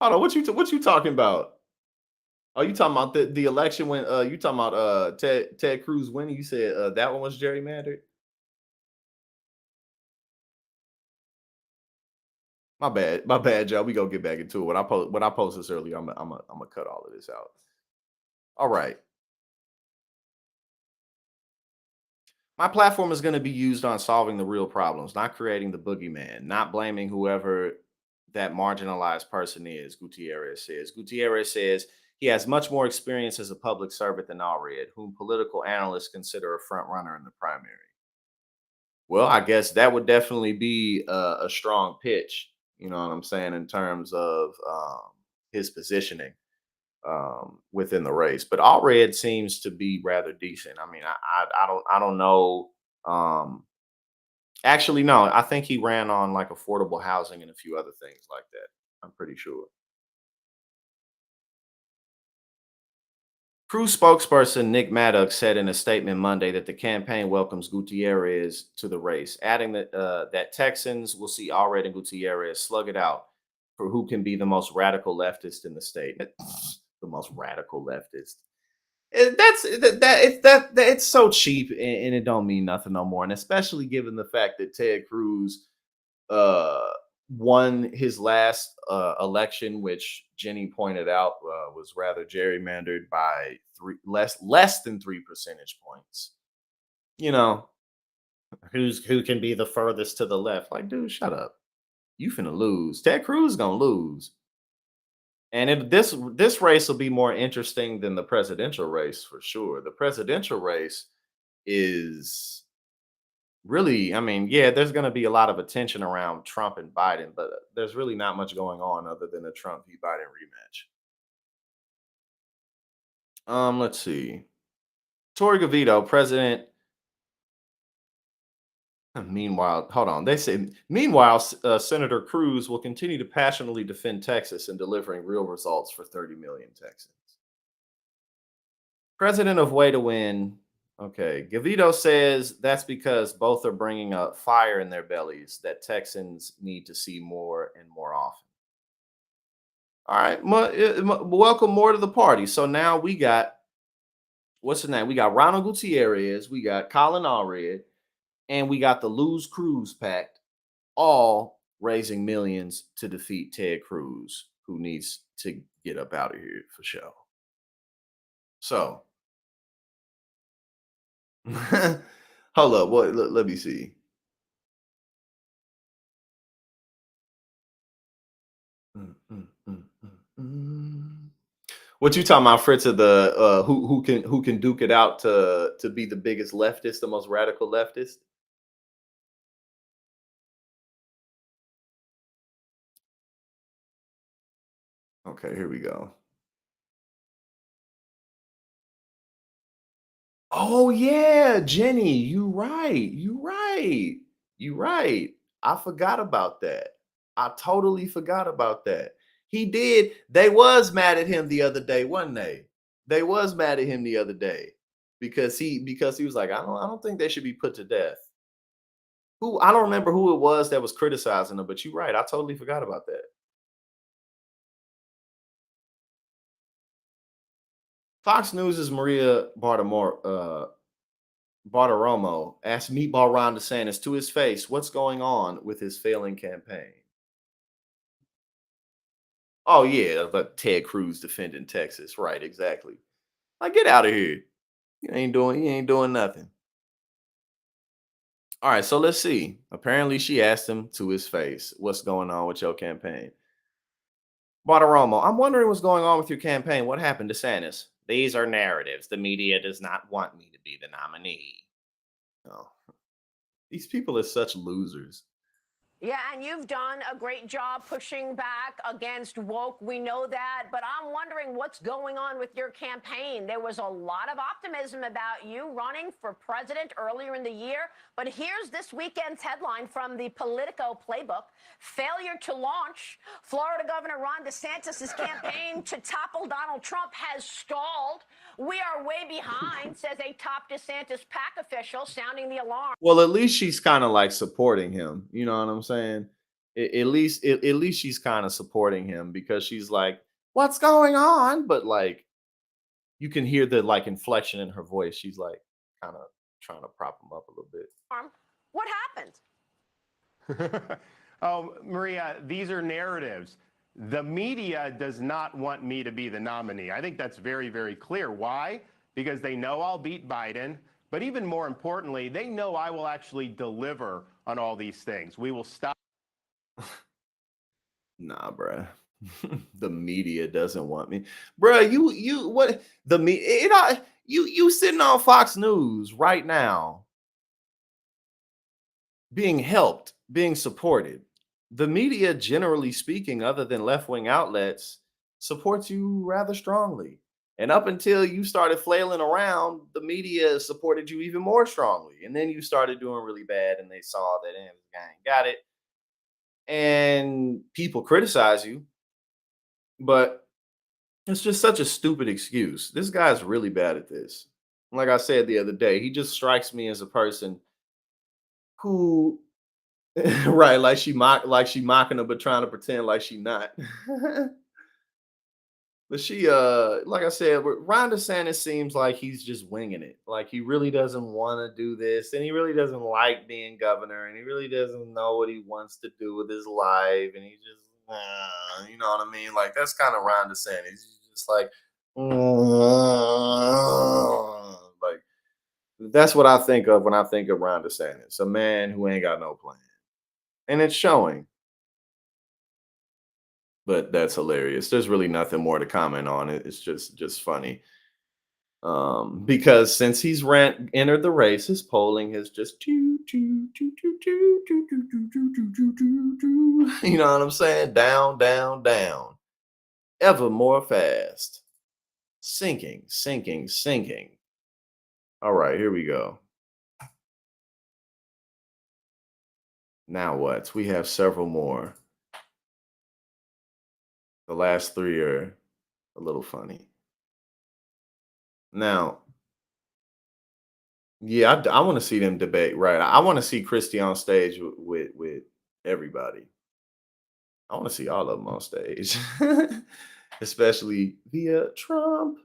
Hold on, what you talking about? Oh, you talking about the election when you talking about Ted Cruz winning? You said that one was gerrymandered. My bad, Joe. We gonna get back into it. When I post this earlier, I'm gonna cut all of this out. All right. My platform is going to be used on solving the real problems, not creating the boogeyman, not blaming whoever that marginalized person is, Gutierrez says. Gutierrez says he has much more experience as a public servant than Allred, whom political analysts consider a front runner in the primary. Well, I guess that would definitely be a strong pitch, you know what I'm saying, in terms of his positioning within the race. But Allred seems to be rather decent. I mean, I don't know. Actually, no, I think he ran on like affordable housing and a few other things like that. I'm pretty sure. Cruz spokesperson Nick Maddox said in a statement Monday that the campaign welcomes Gutierrez to the race, adding that Texans will see Allred and Gutierrez slug it out for who can be the most radical leftist in the state. The most radical leftist. It's so cheap and it don't mean nothing no more. And especially given the fact that Ted Cruz won his last election, which Jenny pointed out was rather gerrymandered by less than 3 percentage points. You know, who can be the furthest to the left? Like, dude, shut up. You finna lose. Ted Cruz gonna lose. And this race will be more interesting than the presidential race for sure. The presidential race is really, I mean, yeah, there's going to be a lot of attention around Trump and Biden, but there's really not much going on other than a Trump v. Biden rematch. Let's see. Torrey Gavito, president. Meanwhile, hold on. They say, meanwhile, Senator Cruz will continue to passionately defend Texas and delivering real results for 30 million Texans. President of Way to Win. Okay. Gavito says that's because both are bringing up fire in their bellies that Texans need to see more and more often. All right. Welcome more to the party. So now we got, what's the name? We got Ronald Gutierrez. We got Colin Allred. And we got the Lose Cruz Pact, all raising millions to defeat Ted Cruz, who needs to get up out of here for sure. So, hold up. Let me see. What you talking about, Fritz? Of the who can duke it out to be the biggest leftist, the most radical leftist? Okay, here we go. Oh yeah, Jenny, you right. I forgot about that. I totally forgot about that. He did. They was mad at him the other day, wasn't they? They was mad at him the other day because he was like, I don't think they should be put to death. I don't remember who it was that was criticizing him, but you're right. I totally forgot about that. Fox News' Maria Bartiromo asked Meatball Ron DeSantis to his face what's going on with his failing campaign. Oh, yeah, but Ted Cruz defending Texas. Right, exactly. Like, get out of here. You ain't doing nothing. All right, so let's see. Apparently, she asked him to his face, what's going on with your campaign? Bartiromo, I'm wondering what's going on with your campaign. What happened, DeSantis? These are narratives. The media does not want me to be the nominee. Oh, these people are such losers. Yeah, and you've done a great job pushing back against woke. We know that. But I'm wondering what's going on with your campaign. There was a lot of optimism about you running for president earlier in the year. But here's this weekend's headline from the Politico playbook. Failure to launch. Florida Governor Ron DeSantis' campaign to topple Donald Trump has stalled. We are way behind, says a top DeSantis PAC official, sounding the alarm. Well, at least she's kind of like supporting him. You know what I'm saying? At least she's kind of supporting him because she's like, what's going on? But like, you can hear the like inflection in her voice. She's like kind of trying to prop him up a little bit. What happened? Oh, Maria, these are narratives. The media does not want me to be the nominee. I think that's very, very clear. Why? Because they know I'll beat Biden. But even more importantly, they know I will actually deliver on all these things. We will stop. Nah, bruh. The media doesn't want me. Bruh, what the media, you sitting on Fox News right now, being helped, being supported. The media, generally speaking, other than left-wing outlets, supports you rather strongly. And up until you started flailing around, the media supported you even more strongly. And then you started doing really bad and they saw that this guy ain't got it. And people criticize you. But it's just such a stupid excuse. This guy's really bad at this. Like I said the other day, he just strikes me as a person who right, like she mocking her, but trying to pretend like she not. But she, like I said, Ron DeSantis seems like he's just winging it. Like he really doesn't want to do this, and he really doesn't like being governor, and he really doesn't know what he wants to do with his life, and he just, you know what I mean? Like that's kind of Ron DeSantis. He's just like that's what I think of when I think of Ron DeSantis, a man who ain't got no plan. And it's showing. But that's hilarious. There's really nothing more to comment on it. It's just funny. Because since he's entered the race, his polling has just you know what I'm saying? Down, down, down. Ever more fast. Sinking, sinking, sinking. All right, here we go. Now what? We have several more. The last three are a little funny. Now, yeah, I want to see them debate, right? I want to see Christie on stage with everybody. I want to see all of them on stage, especially via Trump.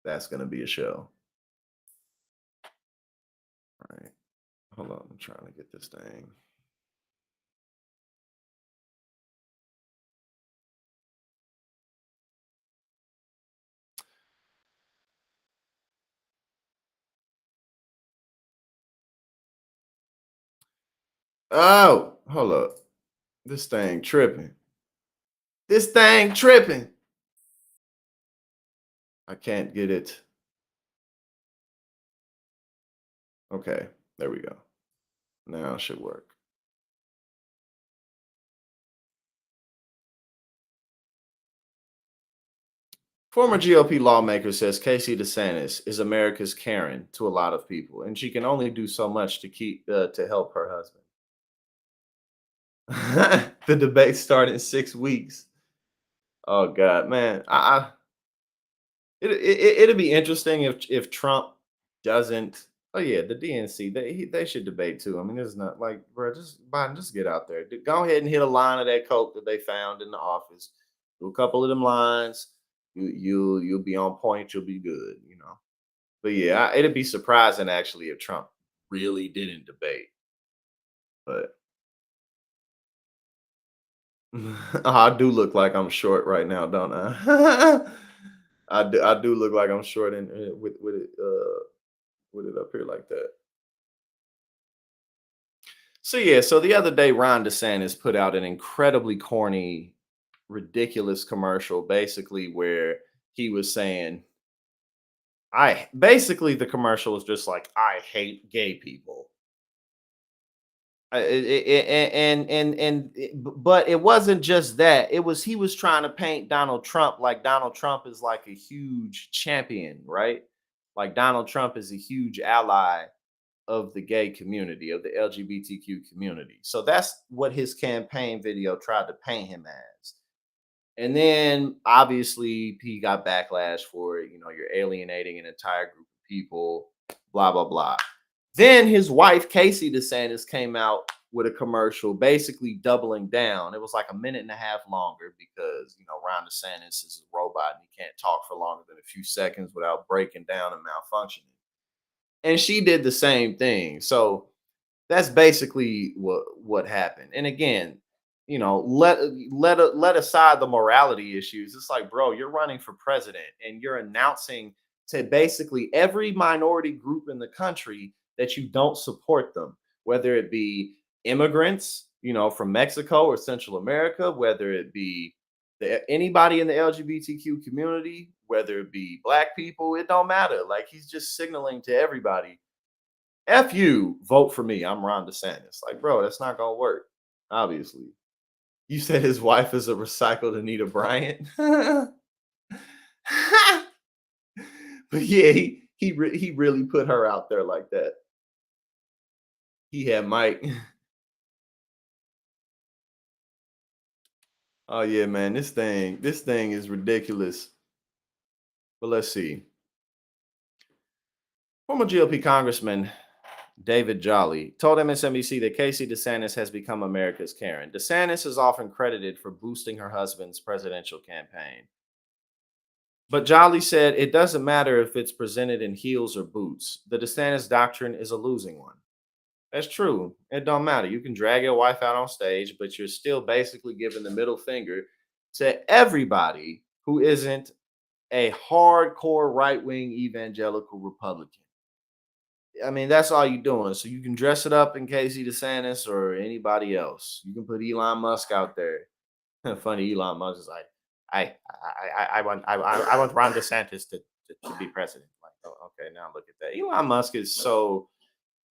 That's going to be a show. All right. Hold on. I'm trying to get this thing. Oh, hold up. This thing tripping. This thing tripping. I can't get it. Okay, there we go. Now it should work. Former GOP lawmaker says Casey DeSantis is America's Karen to a lot of people, and she can only do so much to help her husband. The debate start in 6 weeks. Oh God, man. It'll be interesting if Trump doesn't. Oh yeah, the DNC they should debate too. I mean, it's not like, bro, just Biden, just get out there. Go ahead and hit a line of that coke that they found in the office. Do a couple of them lines. You'll be on point. You'll be good. You know. But yeah, it'd be surprising actually if Trump really didn't debate. But I do look like I'm short right now, don't I? I do look like I'm short and with it up here like that. So yeah, so the other day Ron DeSantis put out an incredibly corny, ridiculous commercial, basically where he was saying, "I basically the commercial was just like I hate gay people." But it wasn't just that. It was he was trying to paint Donald Trump like Donald Trump is like a huge champion, right? Like Donald Trump is a huge ally of the gay community, of the LGBTQ community. So that's what his campaign video tried to paint him as. And then obviously he got backlash for it. You know, you're alienating an entire group of people, blah, blah, blah. Then his wife, Casey DeSantis, came out with a commercial basically doubling down. It was like a minute and a half longer because, you know, Ron DeSantis is a robot and he can't talk for longer than a few seconds without breaking down and malfunctioning. And she did the same thing. So that's basically what happened. And again, you know, let aside the morality issues. It's like, bro, you're running for president and you're announcing to basically every minority group in the country that you don't support them, whether it be immigrants, you know, from Mexico or Central America, whether it be anybody in the LGBTQ community, whether it be black people, it don't matter. Like he's just signaling to everybody, F you, vote for me. I'm Ron DeSantis. Like, bro, that's not gonna work. Obviously. You said his wife is a recycled Anita Bryant. But yeah, he really put her out there like that. He had Mike. Oh yeah, man, this thing is ridiculous. But let's see. Former GOP Congressman David Jolly told MSNBC that Casey DeSantis has become America's Karen. DeSantis is often credited for boosting her husband's presidential campaign. But Jolly said it doesn't matter if it's presented in heels or boots. The DeSantis doctrine is a losing one. That's true. It don't matter. You can drag your wife out on stage, but you're still basically giving the middle finger to everybody who isn't a hardcore right-wing evangelical Republican. I mean, that's all you're doing. So you can dress it up in Casey DeSantis or anybody else. You can put Elon Musk out there. Funny, Elon Musk is like, I want Ron DeSantis to be president. Like, oh, okay, now look at that. Elon Musk is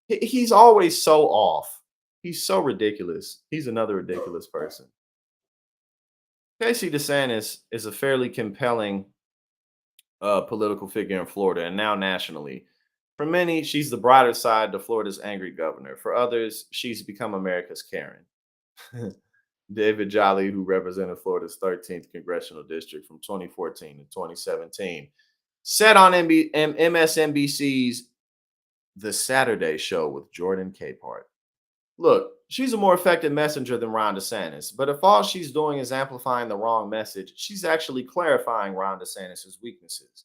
he's always so off. He's so ridiculous. He's another ridiculous person. Casey DeSantis is a fairly compelling political figure in Florida and now nationally. For many, she's the brighter side to Florida's angry governor. For others, she's become America's Karen. David Jolly, who represented Florida's 13th congressional district from 2014 to 2017, said on MSNBC's The Saturday Show with Jordan Capehart, "Look, she's a more effective messenger than Ron DeSantis, but if all she's doing is amplifying the wrong message, she's actually clarifying Ron DeSantis' weaknesses.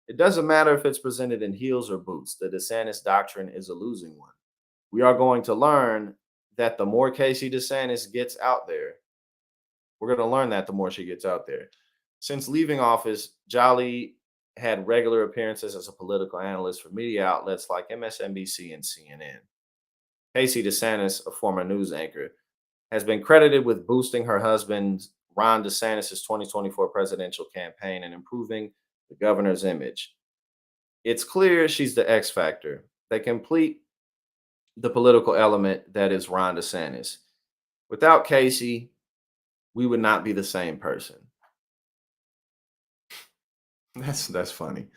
It doesn't matter if it's presented in heels or boots. The DeSantis doctrine is a losing one. We are going to learn that the more Casey DeSantis gets out there, we're going to learn that the more she gets out there." Since leaving office, Jolly had regular appearances as a political analyst for media outlets like MSNBC and CNN. Casey DeSantis, a former news anchor, has been credited with boosting her husband Ron DeSantis' 2024 presidential campaign and improving the governor's image. It's clear she's the X factor that complete the political element that is Ron DeSantis. Without Casey, we would not be the same person. That's funny.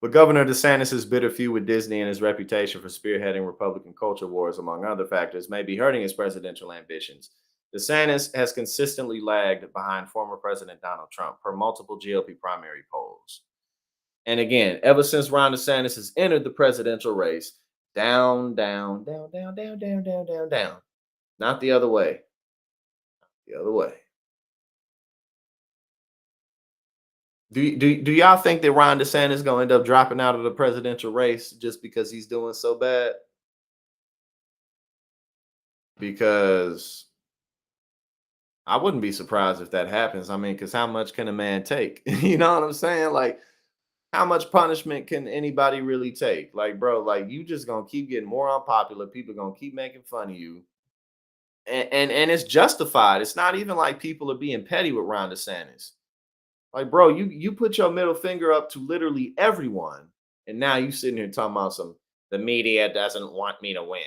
But Governor DeSantis' bitter feud with Disney and his reputation for spearheading Republican culture wars, among other factors, may be hurting his presidential ambitions. DeSantis has consistently lagged behind former President Donald Trump per multiple GOP primary polls. And again, ever since Ron DeSantis has entered the presidential race, down, down, down, down, down, down, down, down, down. Not the other way. The other way. Do y'all think that Ron DeSantis is going to end up dropping out of the presidential race just because he's doing so bad? Because I wouldn't be surprised if that happens. I mean, because how much can a man take? You know what I'm saying? Like, how much punishment can anybody really take? Like, bro, like you just gonna keep getting more unpopular. People gonna keep making fun of you. And it's justified. It's not even like people are being petty with Ron DeSantis. Like, bro, you put your middle finger up to literally everyone, and now you sitting here talking about the media doesn't want me to win.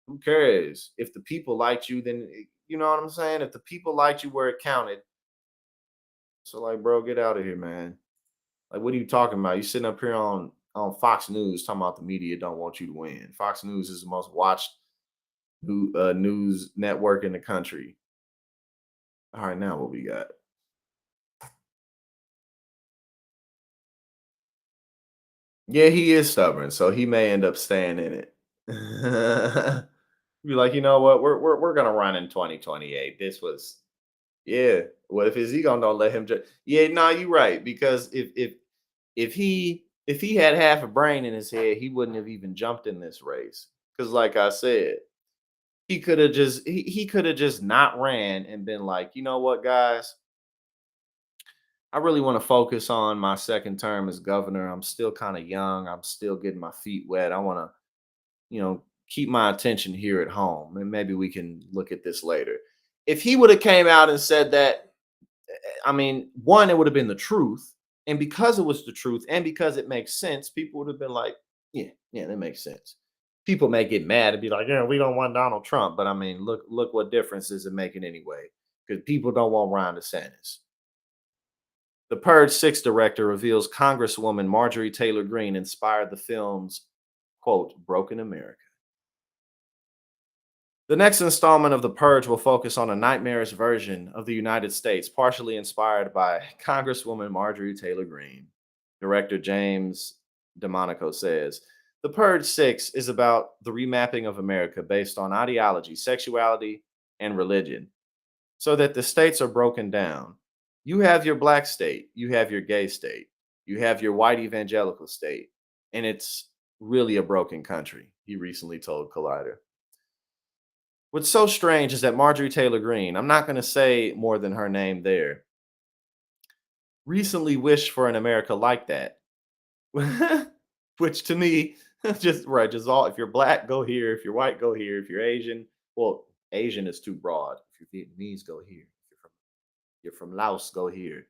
Who cares? If the people liked you, then you know what I'm saying? If the people liked you where it counted. So, like, bro, get out of here, man. Like, what are you talking about? You sitting up here on Fox News talking about the media don't want you to win. Fox News is the most watched news network in the country. All right, now what we got? Yeah, he is stubborn, so he may end up staying in it. Be like, you know what? We're gonna run in 2028. This was, yeah. What if his ego don't let him? Yeah, no, you're right. Because if he had half a brain in his head, he wouldn't have even jumped in this race. Because, like I said, he could have just he could have just not ran and been like, you know what, guys, I really want to focus on my second term as governor. I'm still kind of young. I'm still getting my feet wet. I want to, keep my attention here at home, and maybe we can look at this later. If he would have came out and said that, I mean, one, it would have been the truth, and because it was the truth, and because it makes sense, people would have been like, yeah, that makes sense. People may get mad and be like, yeah, we don't want Donald Trump, but I mean, look what difference is it making anyway? Because people don't want Ron DeSantis. The Purge 6 director reveals Congresswoman Marjorie Taylor Greene inspired the film's, quote, Broken America. The next installment of The Purge will focus on a nightmarish version of the United States, partially inspired by Congresswoman Marjorie Taylor Greene. Director James DeMonico says, The Purge 6 is about the remapping of America based on ideology, sexuality, and religion, so that the states are broken down. You have your black state, you have your gay state, you have your white evangelical state, and it's really a broken country, he recently told Collider. What's so strange is that Marjorie Taylor Greene, I'm not going to say more than her name there, recently wished for an America like that. Which to me, just all, if you're black, go here. If you're white, go here. If you're Asian, well, Asian is too broad. If you're Vietnamese, go here. If you're from Laos, go here.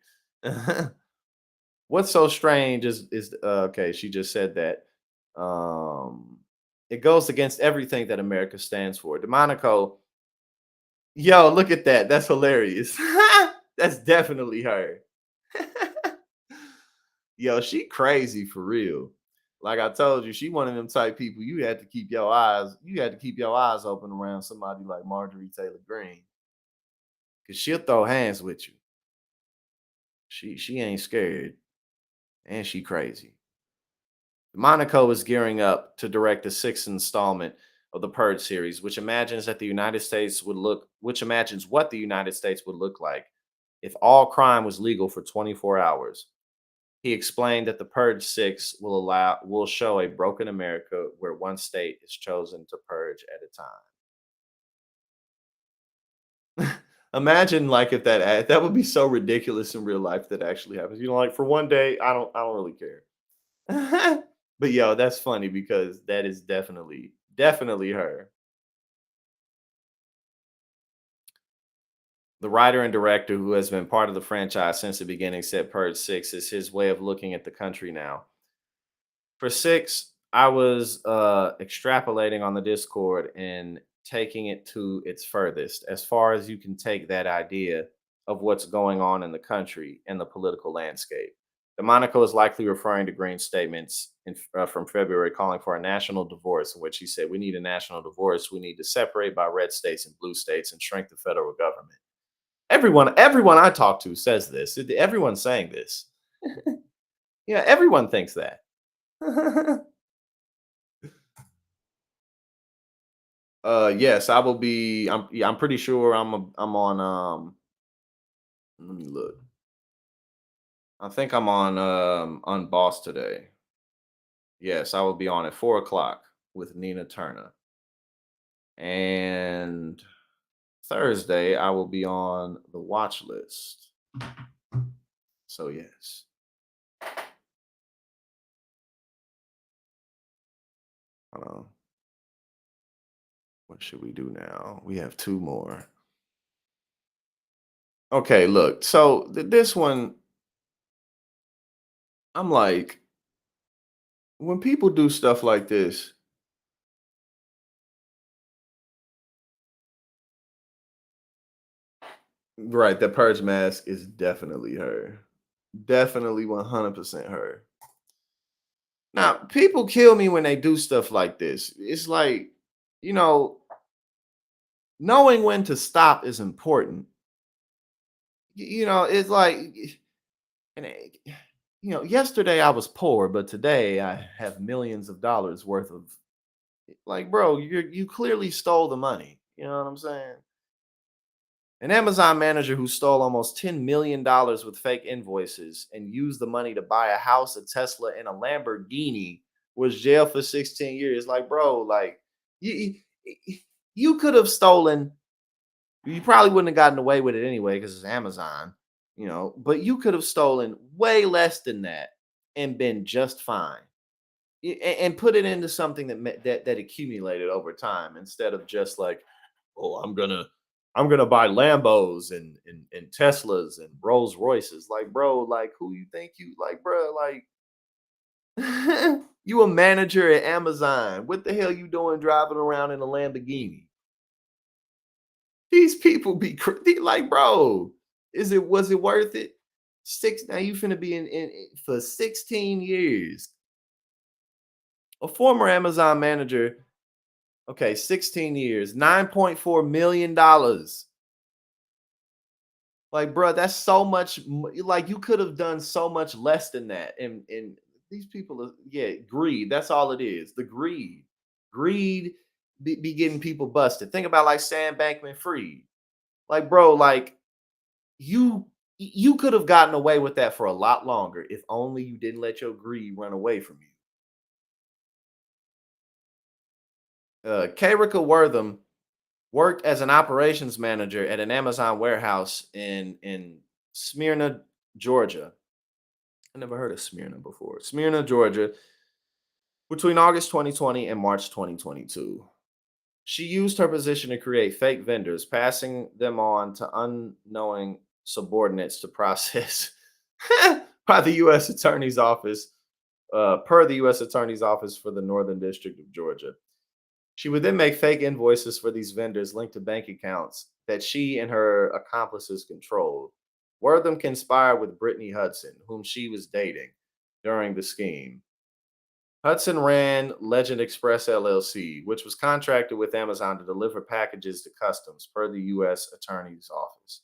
What's so strange is okay, she just said that. It goes against everything that America stands for. DeMonico, yo, look at that. That's hilarious. That's definitely her. Yo, she crazy for real. Like I told you, she one of them type people you had to keep your eyes open around somebody like Marjorie Taylor Greene. Cause she'll throw hands with you. She ain't scared. And she crazy. Monaco is gearing up to direct the sixth installment of the Purge series, which imagines what the United States would look like if all crime was legal for 24 hours. He explained that the Purge 6 will show a broken America where one state is chosen to purge at a time. Imagine like if that would be so ridiculous in real life that actually happens. Like for one day, I don't really care. But yo, that's funny because that is definitely her. The writer and director who has been part of the franchise since the beginning said Purge 6 is his way of looking at the country now. For 6, I was extrapolating on the Discord and taking it to its furthest, as far as you can take that idea of what's going on in the country and the political landscape. DeMonico is likely referring to Greene's statements from February calling for a national divorce, in which he said, "We need a national divorce. We need to separate by red states and blue states and shrink the federal government." Everyone I talk to says this. Everyone's saying this. Yeah, everyone thinks that. Yes, I will be. I'm pretty sure I'm on. Let me look. I think I'm on Boss today. Yes, I will be on at 4 o'clock with Nina Turner. And Thursday, I will be on the watch list. So yes. Hold on. What should we do now? We have 2 more. Okay, look. So this one, I'm like, when people do stuff like this, right, the purge mask is definitely her. Definitely 100% her. Now, people kill me when they do stuff like this. It's like, you know, knowing when to stop is important. You know, it's like, and yesterday I was poor, but today I have millions of dollars worth of, like, bro, you clearly stole the money. You know what I'm saying? An Amazon manager who stole almost $10 million with fake invoices and used the money to buy a house, a Tesla, and a Lamborghini was jailed for 16 years. Like, bro, like you could have stolen. You probably wouldn't have gotten away with it anyway because it's Amazon, but you could have stolen way less than that and been just fine. And put it into something that accumulated over time instead of just like, oh, I'm gonna buy Lambos and Teslas and Rolls Royces. Like, bro, like who you think you like, bro? Like, you a manager at Amazon. What the hell you doing driving around in a Lamborghini? These people be like, bro, was it worth it? Now you finna be in for 16 years. A former Amazon manager, okay, 16 years, $9.4 million. Like, bro, that's so much. Like, you could have done so much less than that. And these people are, yeah, greed. That's all it is. The greed be getting people busted. Think about like Sam Bankman-Fried. Like, bro, like you could have gotten away with that for a lot longer if only you didn't let your greed run away from you. Karika Wortham worked as an operations manager at an Amazon warehouse in Smyrna, Georgia. I never heard of Smyrna before. Smyrna, Georgia, between August 2020 and March 2022. She used her position to create fake vendors, passing them on to unknowing subordinates to process by the U.S. Attorney's Office, per the U.S. Attorney's Office for the Northern District of Georgia. She would then make fake invoices for these vendors linked to bank accounts that she and her accomplices controlled. Wortham conspired with Brittany Hudson, whom she was dating during the scheme. Hudson ran Legend Express LLC, which was contracted with Amazon to deliver packages to customs per the U.S. Attorney's Office.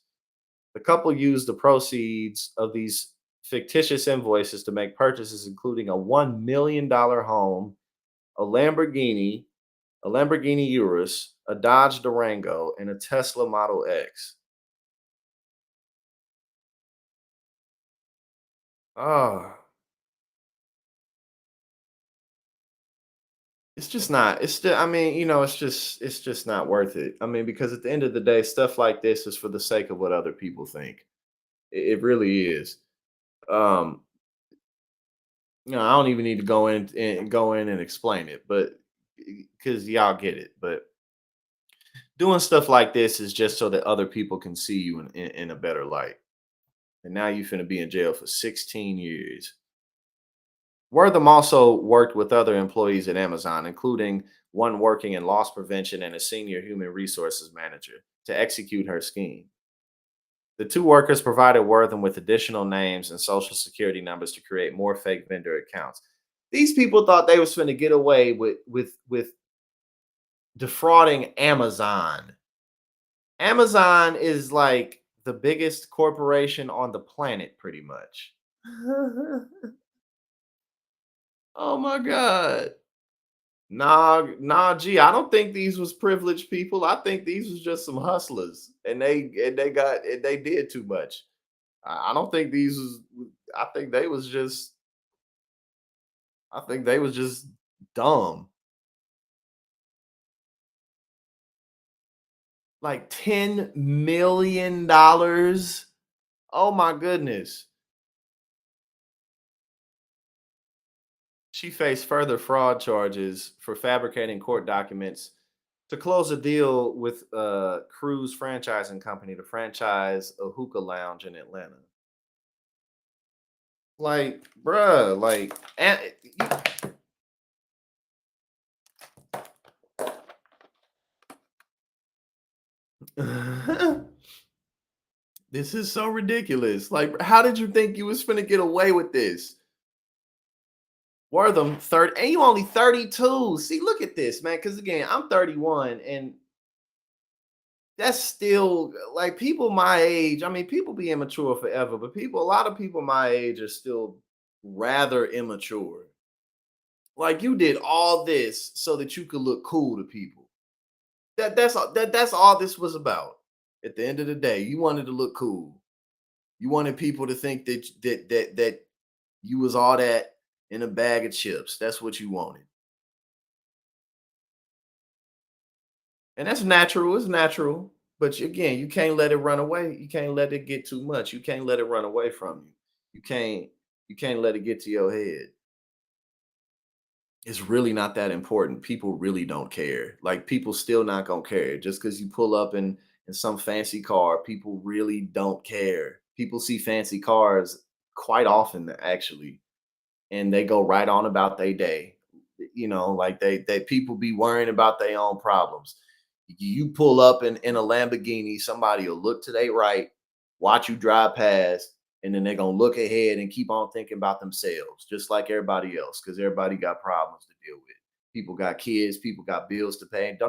The couple used the proceeds of these fictitious invoices to make purchases, including a $1 million home, a Lamborghini Urus, a Dodge Durango, and a Tesla Model X. Oh, it's just not. It's still. I mean, it's just not worth it. I mean, because at the end of the day, stuff like this is for the sake of what other people think. It really is. Um, I don't even need to go in and explain it, but because y'all get it. But doing stuff like this is just so that other people can see you in a better light. And now you finna be in jail for 16 years. Wortham also worked with other employees at Amazon, including one working in loss prevention and a senior human resources manager, to execute her scheme. The two workers provided Wortham with additional names and social security numbers to create more fake vendor accounts. These people thought they was finna get away with defrauding Amazon. Amazon is like the biggest corporation on the planet, pretty much. Oh my God. Nah, gee, I don't think these was privileged people. I think these was just some hustlers, and they did too much. I don't think these was. I think they was just. I think they was just dumb. Like $10 million. Oh my goodness. She faced further fraud charges for fabricating court documents to close a deal with a cruise franchising company to franchise a hookah lounge in Atlanta. Like, bruh, like, this is so ridiculous. Like, how did you think you was finna get away with this? Wortham, third, and you only 32. See, look at this, man. Because again, I'm 31, and that's still like people my age. I mean, people be immature forever, but a lot of people my age are still rather immature. Like you did all this so that you could look cool to people. That's all this was about. At the end of the day, you wanted to look cool. You wanted people to think that you was all that in a bag of chips. That's what you wanted. And that's natural. It's natural. But again, you can't let it run away. You can't let it get too much. You can't let it run away from you. You can't let it get to your head. It's really not that important. People really don't care. Like people still not gonna care. Just because you pull up in some fancy car, people really don't care. People see fancy cars quite often, actually, and they go right on about their day. Like they people be worrying about their own problems. You pull up in a Lamborghini, somebody will look to their right, watch you drive past, and then they're gonna look ahead and keep on thinking about themselves, just like everybody else, because everybody got problems to deal with. People got kids, people got bills to pay. Ain't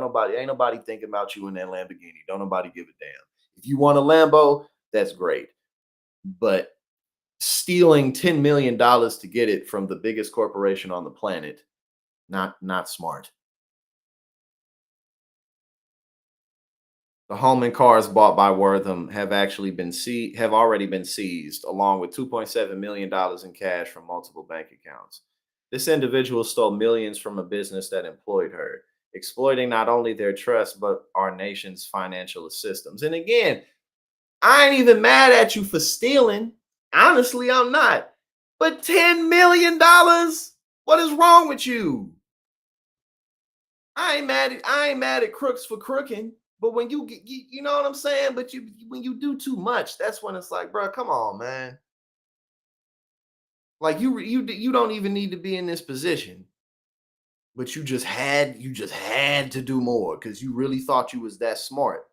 nobody thinking about you in that Lamborghini. Don't nobody give a damn. If you want a Lambo, that's great. But stealing $10 million to get it from the biggest corporation on the planet, not smart. The home and cars bought by Wortham have already been seized, along with $2.7 million in cash from multiple bank accounts. This individual stole millions from a business that employed her, exploiting not only their trust, but our nation's financial systems. And again, I ain't even mad at you for stealing. Honestly, I'm not. But $10 million? What is wrong with you? I ain't mad at crooks for crooking. But when you get, you know what I'm saying? But when you do too much, that's when it's like, bro, come on, man. Like you don't even need to be in this position, but you just had to do more because you really thought you was that smart.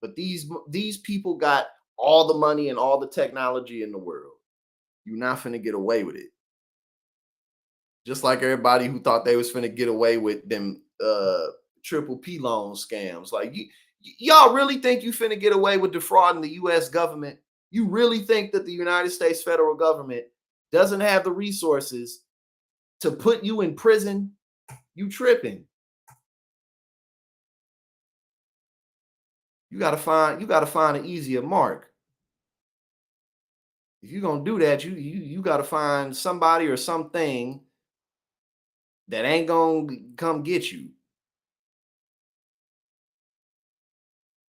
But these people got all the money and all the technology in the world. You're not finna get away with it. Just like everybody who thought they was finna get away with them triple P loan scams. Like y'all really think you finna get away with defrauding the US government? You really think that the United States federal government doesn't have the resources to put you in prison? You tripping. You gotta find an easier mark. If you're gonna do that, you gotta find somebody or something that ain't gonna come get you.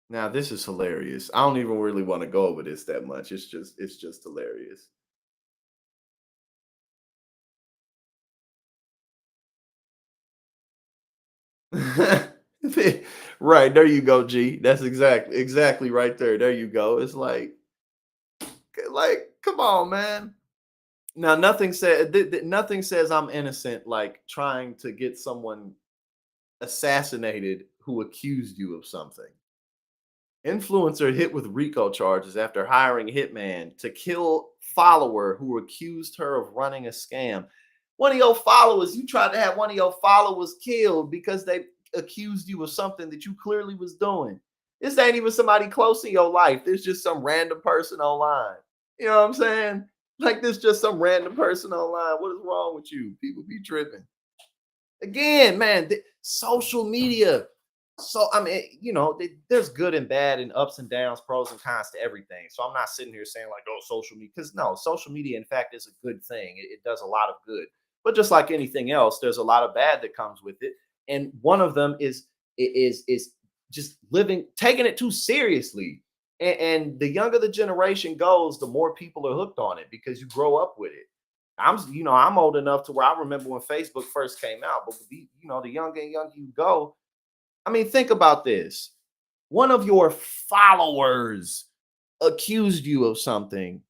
Now this is hilarious. I don't even really want to go over this that much. It's just hilarious. Right, there you go, G. That's exactly right there. There you go. It's like come on, man. Now nothing says I'm innocent like trying to get someone assassinated who accused you of something. Influencer hit with RICO charges after hiring hitman to kill follower who accused her of running a scam. One of your followers, you tried to have one of your followers killed because they accused you of something that you clearly was doing. This ain't even somebody close in your life. This just some random person online. You know what I'm saying? Like this just some random person online. What is wrong with you? People be tripping. Again, man, social media. So, I mean, you know, there's good and bad and ups and downs, pros and cons to everything. So I'm not sitting here saying like, oh, social media, because no, social media, in fact, is a good thing. It does a lot of good. But just like anything else, there's a lot of bad that comes with it. And one of them is just taking it too seriously. And the younger the generation goes, the more people are hooked on it because you grow up with it. I'm old enough to where I remember when Facebook first came out, but the younger and younger you go, I mean, think about this. One of your followers accused you of something.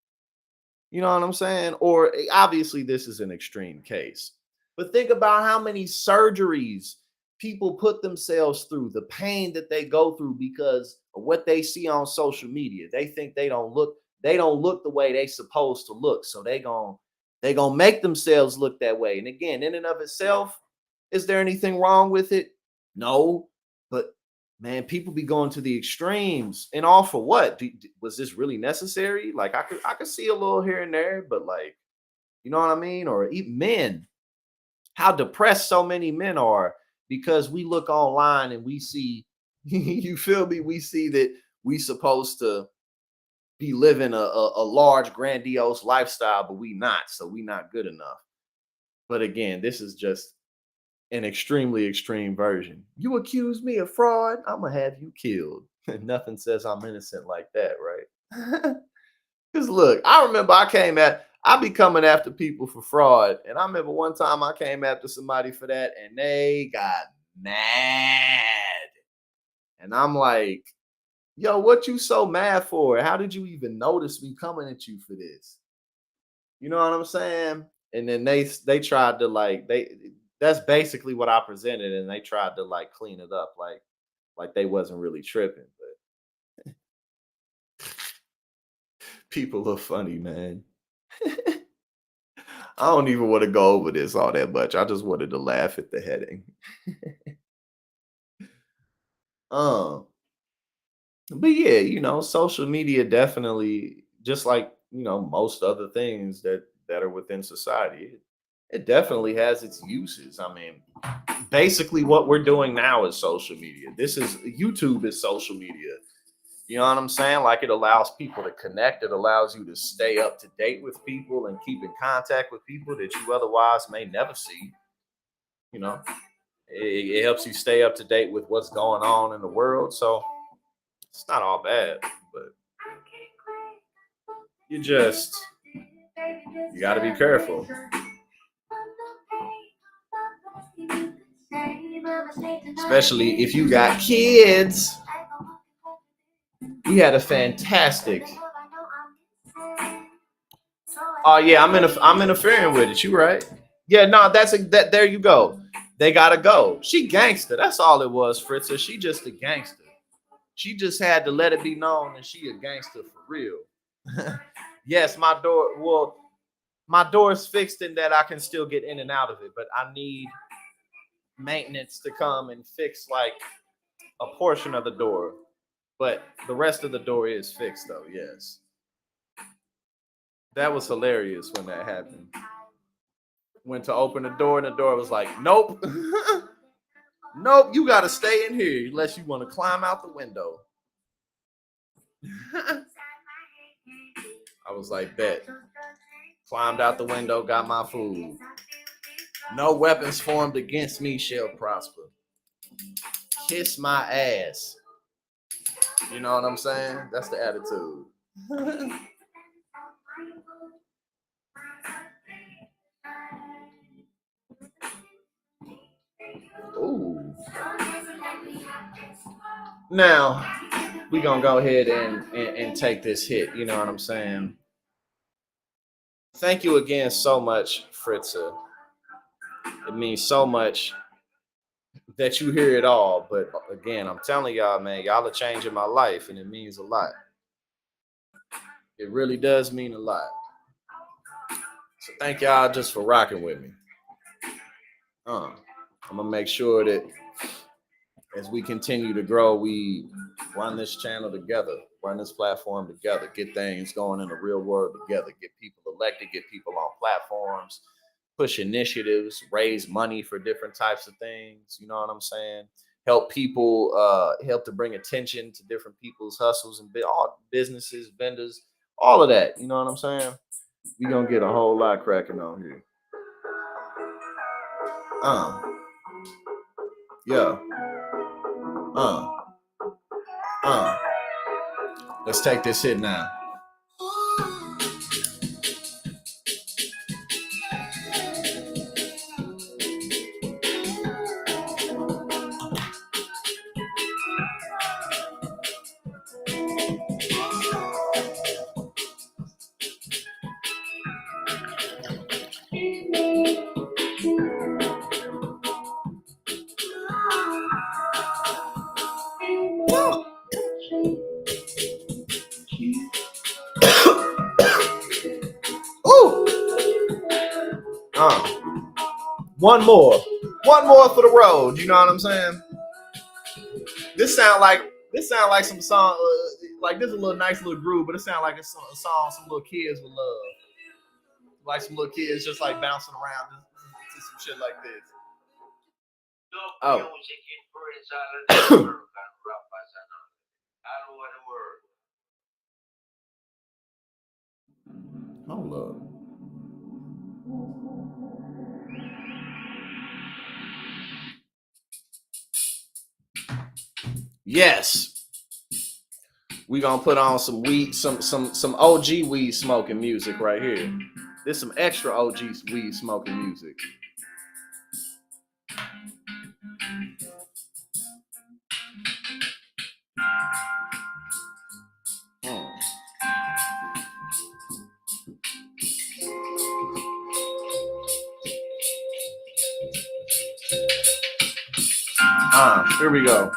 You know what I'm saying? Or obviously, this is an extreme case. But think about how many surgeries people put themselves through, the pain that they go through because of what they see on social media. They think they don't look the way they supposed to look. So they gonna make themselves look that way. And again, in and of itself, is there anything wrong with it? No. But man, people be going to the extremes, and all for what? Was this really necessary? Like I could see a little here and there, but like, you know what I mean? Or even men, how depressed so many men are because we look online and we see, you feel me? We see that we supposed to be living a large, grandiose lifestyle, but we not. So we not good enough. But again, this is just an extremely extreme version. You accuse me of fraud, I'm gonna have you killed. Nothing says I'm innocent like that, right? Because look, I remember I be coming after people for fraud, and I remember one time I came after somebody for that, and they got mad. And I'm like, yo, what you so mad for? How did you even notice me coming at you for this? You know what I'm saying? And then they tried to that's basically what I presented, and they tried to like clean it up like they wasn't really tripping. But people are funny, man. I don't even want to go over this all that much. I just wanted to laugh at the heading. But yeah, social media definitely, just like most other things that are within society, it definitely has its uses. I mean, basically what we're doing now is social media. YouTube is social media. You know what I'm saying? Like, it allows people to connect. It allows you to stay up to date with people and keep in contact with people that you otherwise may never see. You know, it helps you stay up to date with what's going on in the world. So it's not all bad, but you got to be careful. Especially if you got kids. We had a fantastic. Oh yeah, I'm interfering with it. You right? Yeah, no, that. There you go. They gotta go. She gangster. That's all it was, Fritza. She just a gangster. She just had to let it be known that she a gangster for real. Yes, my door's fixed in that I can still get in and out of it, but I need maintenance to come and fix like a portion of the door. But the rest of the door is fixed though, yes. That was hilarious when that happened. Went to open the door and the door was like, nope. Nope, you gotta stay in here unless you want to climb out the window. I was like, bet. Climbed out the window, got my food. No weapons formed against me shall prosper. Kiss my ass. You know what I'm saying? That's the attitude. Ooh. Now, we're going to go ahead and take this hit. You know what I'm saying? Thank you again so much, Fritza. It means so much that you hear it all. But again, I'm telling y'all, man, y'all are changing my life, and it means a lot. It really does mean a lot. So thank y'all just for rocking with me. I'm gonna make sure that as we continue to grow, we run this channel together, run this platform together, get things going in the real world together, get people elected, get people on platforms, push initiatives, raise money for different types of things. You know what I'm saying? Help people, help to bring attention to different people's hustles and all businesses, vendors, all of that. You know what I'm saying? We're gonna get a whole lot cracking on here. Yeah. Let's take this hit now. One more for the road. You know what I'm saying? This sound like some song. Like this is a little nice little groove, but it sounds like a song some little kids would love. Like some little kids just like bouncing around to some shit like this. Oh. Hold up. Yes. We gonna put on some weed, some OG weed smoking music right here. There's some extra OG weed smoking music. Here we go.